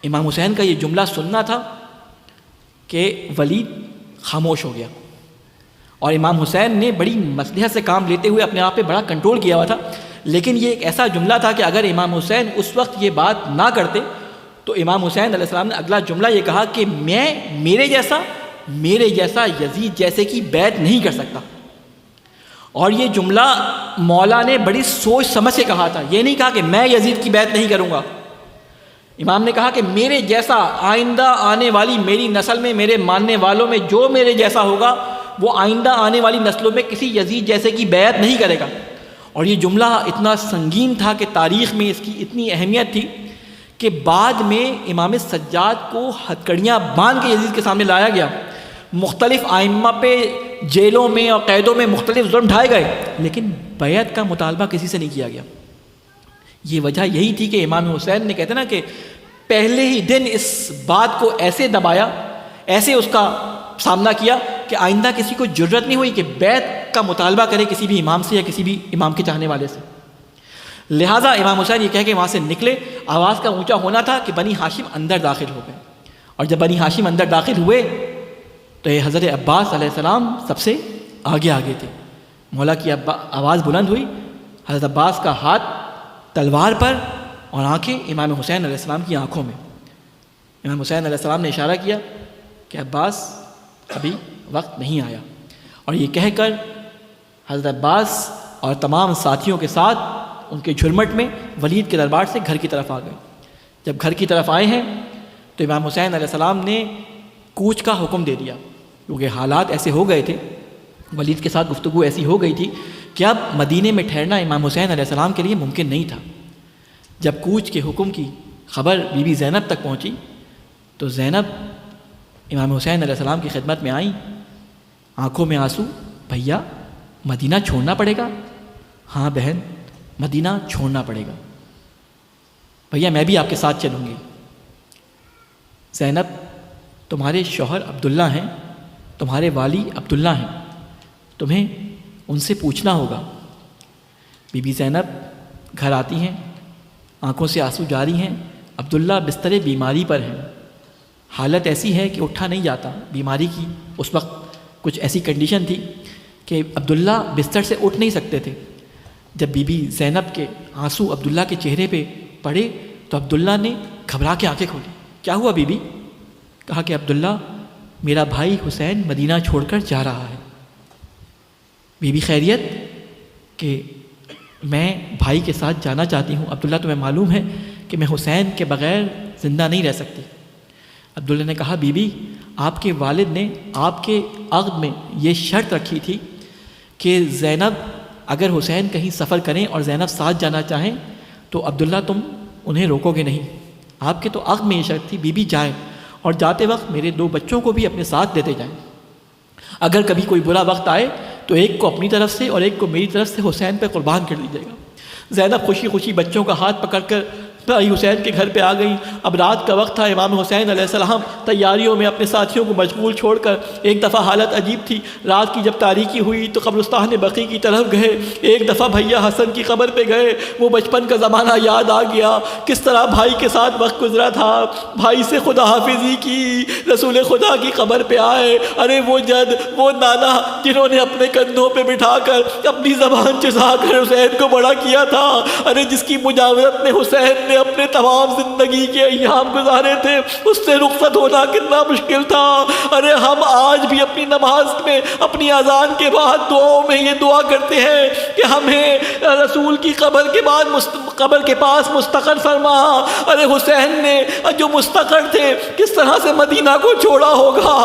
امام حسین کا یہ جملہ سننا تھا کہ ولید خاموش ہو گیا، اور امام حسین نے بڑی مصلحت سے کام لیتے ہوئے اپنے آپ پہ بڑا کنٹرول کیا ہوا تھا، لیکن یہ ایک ایسا جملہ تھا کہ اگر امام حسین اس وقت یہ بات نہ کرتے تو امام حسین علیہ السلام نے اگلا جملہ یہ کہا کہ میں میرے جیسا یزید جیسے کی بیعت نہیں کر سکتا۔ اور یہ جملہ مولا نے بڑی سوچ سمجھ سے کہا تھا، یہ نہیں کہا کہ میں یزید کی بیعت نہیں کروں گا۔ امام نے کہا کہ میرے جیسا آئندہ آنے والی میری نسل میں، میرے ماننے والوں میں جو میرے جیسا ہوگا وہ آئندہ آنے والی نسلوں میں کسی یزید جیسے کی بیعت نہیں کرے گا۔ اور یہ جملہ اتنا سنگین تھا کہ تاریخ میں اس کی اتنی اہمیت تھی کہ بعد میں امام سجاد کو ہتکڑیاں باندھ کے یزید کے سامنے لایا گیا، مختلف ائمہ پہ جیلوں میں اور قیدوں میں مختلف ظلم ڈھائے گئے، لیکن بیعت کا مطالبہ کسی سے نہیں کیا گیا۔ یہ وجہ یہی تھی کہ امام حسین نے کہتے نا کہ پہلے ہی دن اس بات کو ایسے دبایا، ایسے اس کا سامنا کیا کہ آئندہ کسی کو جرت نہیں ہوئی کہ بیعت کا مطالبہ کرے کسی بھی امام سے یا کسی بھی امام کے چاہنے والے سے۔ لہٰذا امام حسین یہ کہہ کے وہاں سے نکلے، آواز کا اونچا ہونا تھا کہ بنی ہاشم اندر داخل ہو گئے، اور جب بنی ہاشم اندر داخل ہوئے تو یہ حضرت عباس علیہ السلام سب سے آگے تھے۔ مولا کی آواز بلند ہوئی، حضرت عباس کا ہاتھ تلوار پر اور آنکھیں امام حسین علیہ السلام کی آنکھوں میں۔ امام حسین علیہ السلام نے اشارہ کیا کہ عباس ابھی وقت نہیں آیا، اور یہ کہہ کر حضرت عباس اور تمام ساتھیوں کے ساتھ ان کے جھرمٹ میں ولید کے دربار سے گھر کی طرف آ گئے۔ جب گھر کی طرف آئے ہیں تو امام حسین علیہ السلام نے کوچ کا حکم دے دیا، کیونکہ حالات ایسے ہو گئے تھے، ولید کے ساتھ گفتگو ایسی ہو گئی تھی کہ اب مدینے میں ٹھہرنا امام حسین علیہ السلام کے لیے ممکن نہیں تھا۔ جب کوچ کے حکم کی خبر بی بی زینب تک پہنچی تو زینب امام حسین علیہ السلام کی خدمت میں آئیں، آنکھوں میں آنسو، بھیا مدینہ چھوڑنا پڑے گا؟ ہاں بہن، مدینہ چھوڑنا پڑے گا۔ بھیا میں بھی آپ کے ساتھ چلوں گی۔ زینب تمہارے شوہر عبداللہ ہیں، تمہارے والی عبداللہ ہیں، تمہیں ان سے پوچھنا ہوگا۔ بی بی زینب گھر آتی ہیں، آنکھوں سے آنسو جاری ہیں۔ عبداللہ بستر بیماری پر ہیں، حالت ایسی ہے کہ اٹھا نہیں جاتا بیماری کی۔ اس وقت کچھ ایسی کنڈیشن تھی کہ عبداللہ بستر سے اٹھ نہیں سکتے تھے۔ جب بی بی زینب کے آنسو عبداللہ کے چہرے پہ پڑے تو عبداللہ نے گھبرا کے آنکھیں کھولی۔ کیا ہوا بی بی؟ کہا کہ عبداللہ میرا بھائی حسین مدینہ چھوڑ کر جا رہا ہے۔ بی بی خیریت؟ کہ میں بھائی کے ساتھ جانا چاہتی ہوں۔ عبداللہ تمہیں معلوم ہے کہ میں حسین کے بغیر زندہ نہیں رہ سکتی۔ عبداللہ نے کہا بی بی آپ کے والد نے آپ کے عقد میں یہ شرط رکھی تھی کہ زینب اگر حسین کہیں سفر کریں اور زینب ساتھ جانا چاہیں تو عبداللہ تم انہیں روکو گے نہیں۔ آپ کے تو عقد میں یہ شرط تھی بی بی جائیں، اور جاتے وقت میرے 2 بچوں کو بھی اپنے ساتھ لیتے جائیں۔ اگر کبھی کوئی برا وقت آئے تو ایک کو اپنی طرف سے اور ایک کو میری طرف سے حسین پہ قربان کر دیجیے گا۔ زینب خوشی خوشی بچوں کا ہاتھ پکڑ کر بھائی حسین کے گھر پہ آ گئیں۔ اب رات کا وقت تھا، امام حسین علیہ السلام تیاریوں میں اپنے ساتھیوں کو مشغول چھوڑ کر، ایک دفعہ حالت عجیب تھی، رات کی جب تاریکی ہوئی تو قبرستان بقیع کی طرف گئے، ایک دفعہ بھیا حسن کی قبر پہ گئے، وہ بچپن کا زمانہ یاد آ گیا، کس طرح بھائی کے ساتھ وقت گزرا تھا، بھائی سے خدا حافظی کی، رسول خدا کی قبر پہ آئے، ارے وہ جد، وہ نانا جنہوں نے اپنے کندھوں پہ بٹھا کر اپنی زبان چسا کر حسین کو بڑا کیا تھا، ارے جس کی مجاورت میں حسین نے اپنے تمام زندگی کے ایام گزارے تھے، اس سے رخصت ہونا کتنا مشکل تھا۔ ارے ہم آج بھی اپنی نماز میں اپنی اذان کے بعد دعاؤں میں یہ دعا کرتے ہیں کہ ہمیں رسول کی قبر کے بعد قبر کے پاس مستقر فرما۔ ارے حسین نے جو مستقر تھے کس طرح سے مدینہ کو چھوڑا ہوگا۔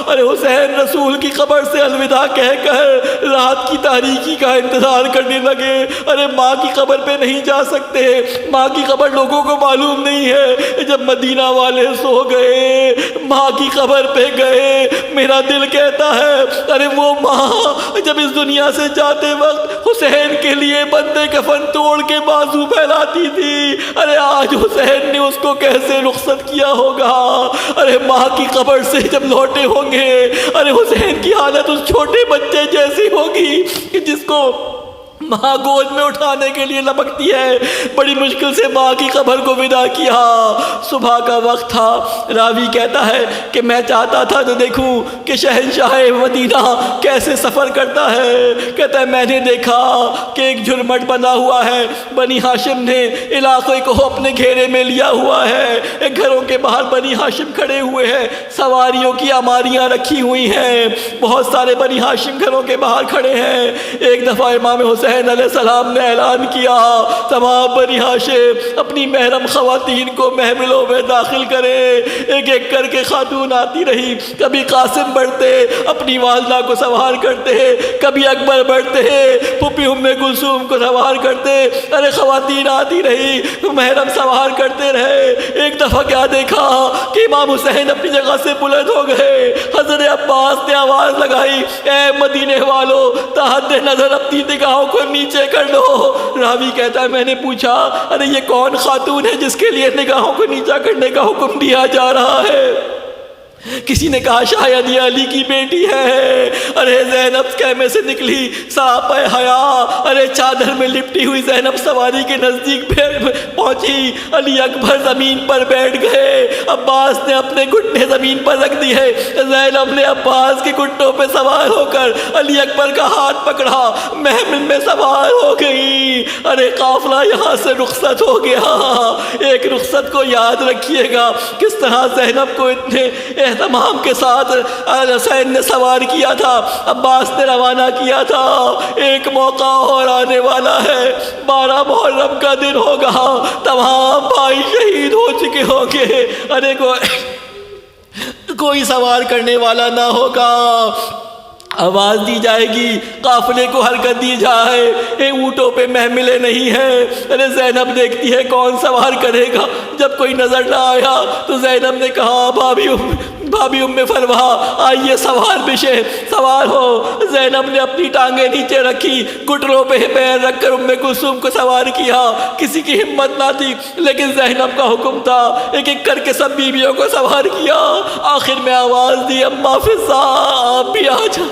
ارے حسین رسول کی قبر سے الوداع کہہ کر رات کی تاریکی کا انتظار کرنے لگے۔ ارے ماں کی قبر پہ نہیں جا سکتے، ماں کی قبر لوگوں کو معلوم نہیں ہے۔ جب مدینہ والے سو گئے، ماں کی قبر پہ گئے، میرا دل کہتا ہے ارے وہ ماں جب اس دنیا سے جاتے وقت حسین کے لیے بندے کفن توڑ کے بازو پھیلاتی تھی، ارے آج حسین نے اس کو کیسے رخصت کیا ہوگا۔ ارے ماں کی قبر سے جب لوٹے ہوں گے، ارے حسین کی حالت اس چھوٹے بچے جیسی ہوگی کہ جس کو ماں گود میں اٹھانے کے لیے لپکتی ہے۔ بڑی مشکل سے ماں کی قبر کو ودا کیا۔ صبح کا وقت تھا، راوی کہتا ہے کہ میں چاہتا تھا تو دیکھوں کہ شہنشاہ مدینہ کیسے سفر کرتا ہے۔ کہتا ہے میں نے دیکھا کہ ایک جھرمٹ بنا ہوا ہے، بنی ہاشم نے علاقے کو اپنے گھیرے میں لیا ہوا ہے، ایک گھروں کے باہر بنی ہاشم کھڑے ہوئے ہیں، سواریوں کی اماریاں رکھی ہوئی ہیں، بہت سارے بنی ہاشم گھروں کے باہر کھڑے ہیں۔ ایک دفعہ امام حسین علیہ السلام نے اعلان کیا تمام بنی ہاشم اپنی محرم خواتین کو محملوں میں داخل کرے۔ ایک ایک کر کے خاتون آتی رہی، کبھی قاسم بڑھتے اپنی والدہ کو سوار کرتے، کبھی اکبر بڑھتے پھپھی ام کلثوم کو سوار کرتے، ارے خواتین آتی رہی، محرم سوار کرتے رہے۔ ایک دفعہ کیا دیکھا کہ امام حسین اپنی جگہ سے بلند ہو گئے، حضرت عباس نے آواز لگائی اے مدینے والو تحت نظر اپنی نگاہوں کو نیچے کر لو۔ راوی کہتا ہے میں نے پوچھا ارے یہ کون خاتون ہے جس کے لیے نگاہوں کو نیچا کرنے کا حکم دیا جا رہا ہے؟ کسی نے کہا شاید یہ علی کی بیٹی ہے۔ ارے زینب خیمے سے نکلی سراپا حیا، ارے چادر میں لپٹی ہوئی زینب سواری کے نزدیک پہنچی، علی اکبر زمین پر بیٹھ گئے، عباس نے اپنے گھٹنے زمین پر رکھ دی ہے، زینب نے عباس کے گھٹنوں پہ سوار ہو کر علی اکبر کا ہاتھ پکڑا، محمل میں سوار ہو گئی۔ ارے قافلہ یہاں سے رخصت ہو گیا۔ ایک رخصت کو یاد رکھیے گا کس طرح زینب کو اتنے اہتمام کے ساتھ حسین نے سوار کیا تھا، عباس نے روانہ کیا تھا۔ ایک موقع اور آنے والا ہے، 12 محرم کا دن ہوگا، تمام بھائی شہید ہو چکے ہوں گے، ارے کوئی سوار کرنے والا نہ ہوگا، آواز دی جائے گی، قافلے کو حرکت دی جائے، اونٹوں پہ محملیں نہیں ہیں۔ ارے زینب دیکھتی ہے کون سوار کرے گا، جب کوئی نظر نہ آیا تو زینب نے کہا بھابھی فرما آئیے سوار بشے، سوار ہو۔ زینب نے اپنی ٹانگیں نیچے رکھی، گھٹنوں پہ پیر رکھ کر کلثوم کو سوار کیا۔ کسی کی ہمت نہ تھی، لیکن زینب کا حکم تھا، ایک ایک کر کے سب بیویوں کو سوار کیا۔ آخر میں آواز دی اماں فضا آپ بھی آ جا۔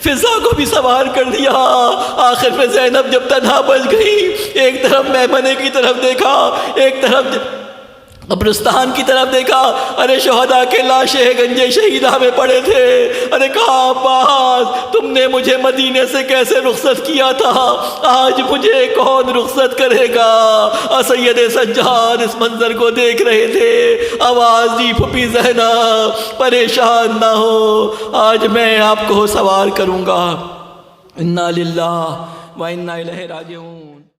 فضا کو بھی سوار کر دیا۔ آخر میں زینب جب تنہا بچ گئی، ایک طرف میمنہ کی طرف دیکھا، ایک طرف قبرستان کی طرف دیکھا۔ ارے شہداء کے لاشیں گنجے شہیدہ میں پڑے تھے۔ ارے کہا عباس تم نے مجھے مدینے سے کیسے رخصت کیا تھا، آج مجھے کون رخصت کرے گا۔ سید سجاد اس منظر کو دیکھ رہے تھے۔ آواز دی پھوپھی زینب پریشان نہ ہو، آج میں آپ کو سوار کروں گا۔ انا للہ و انا الیہ راجعون۔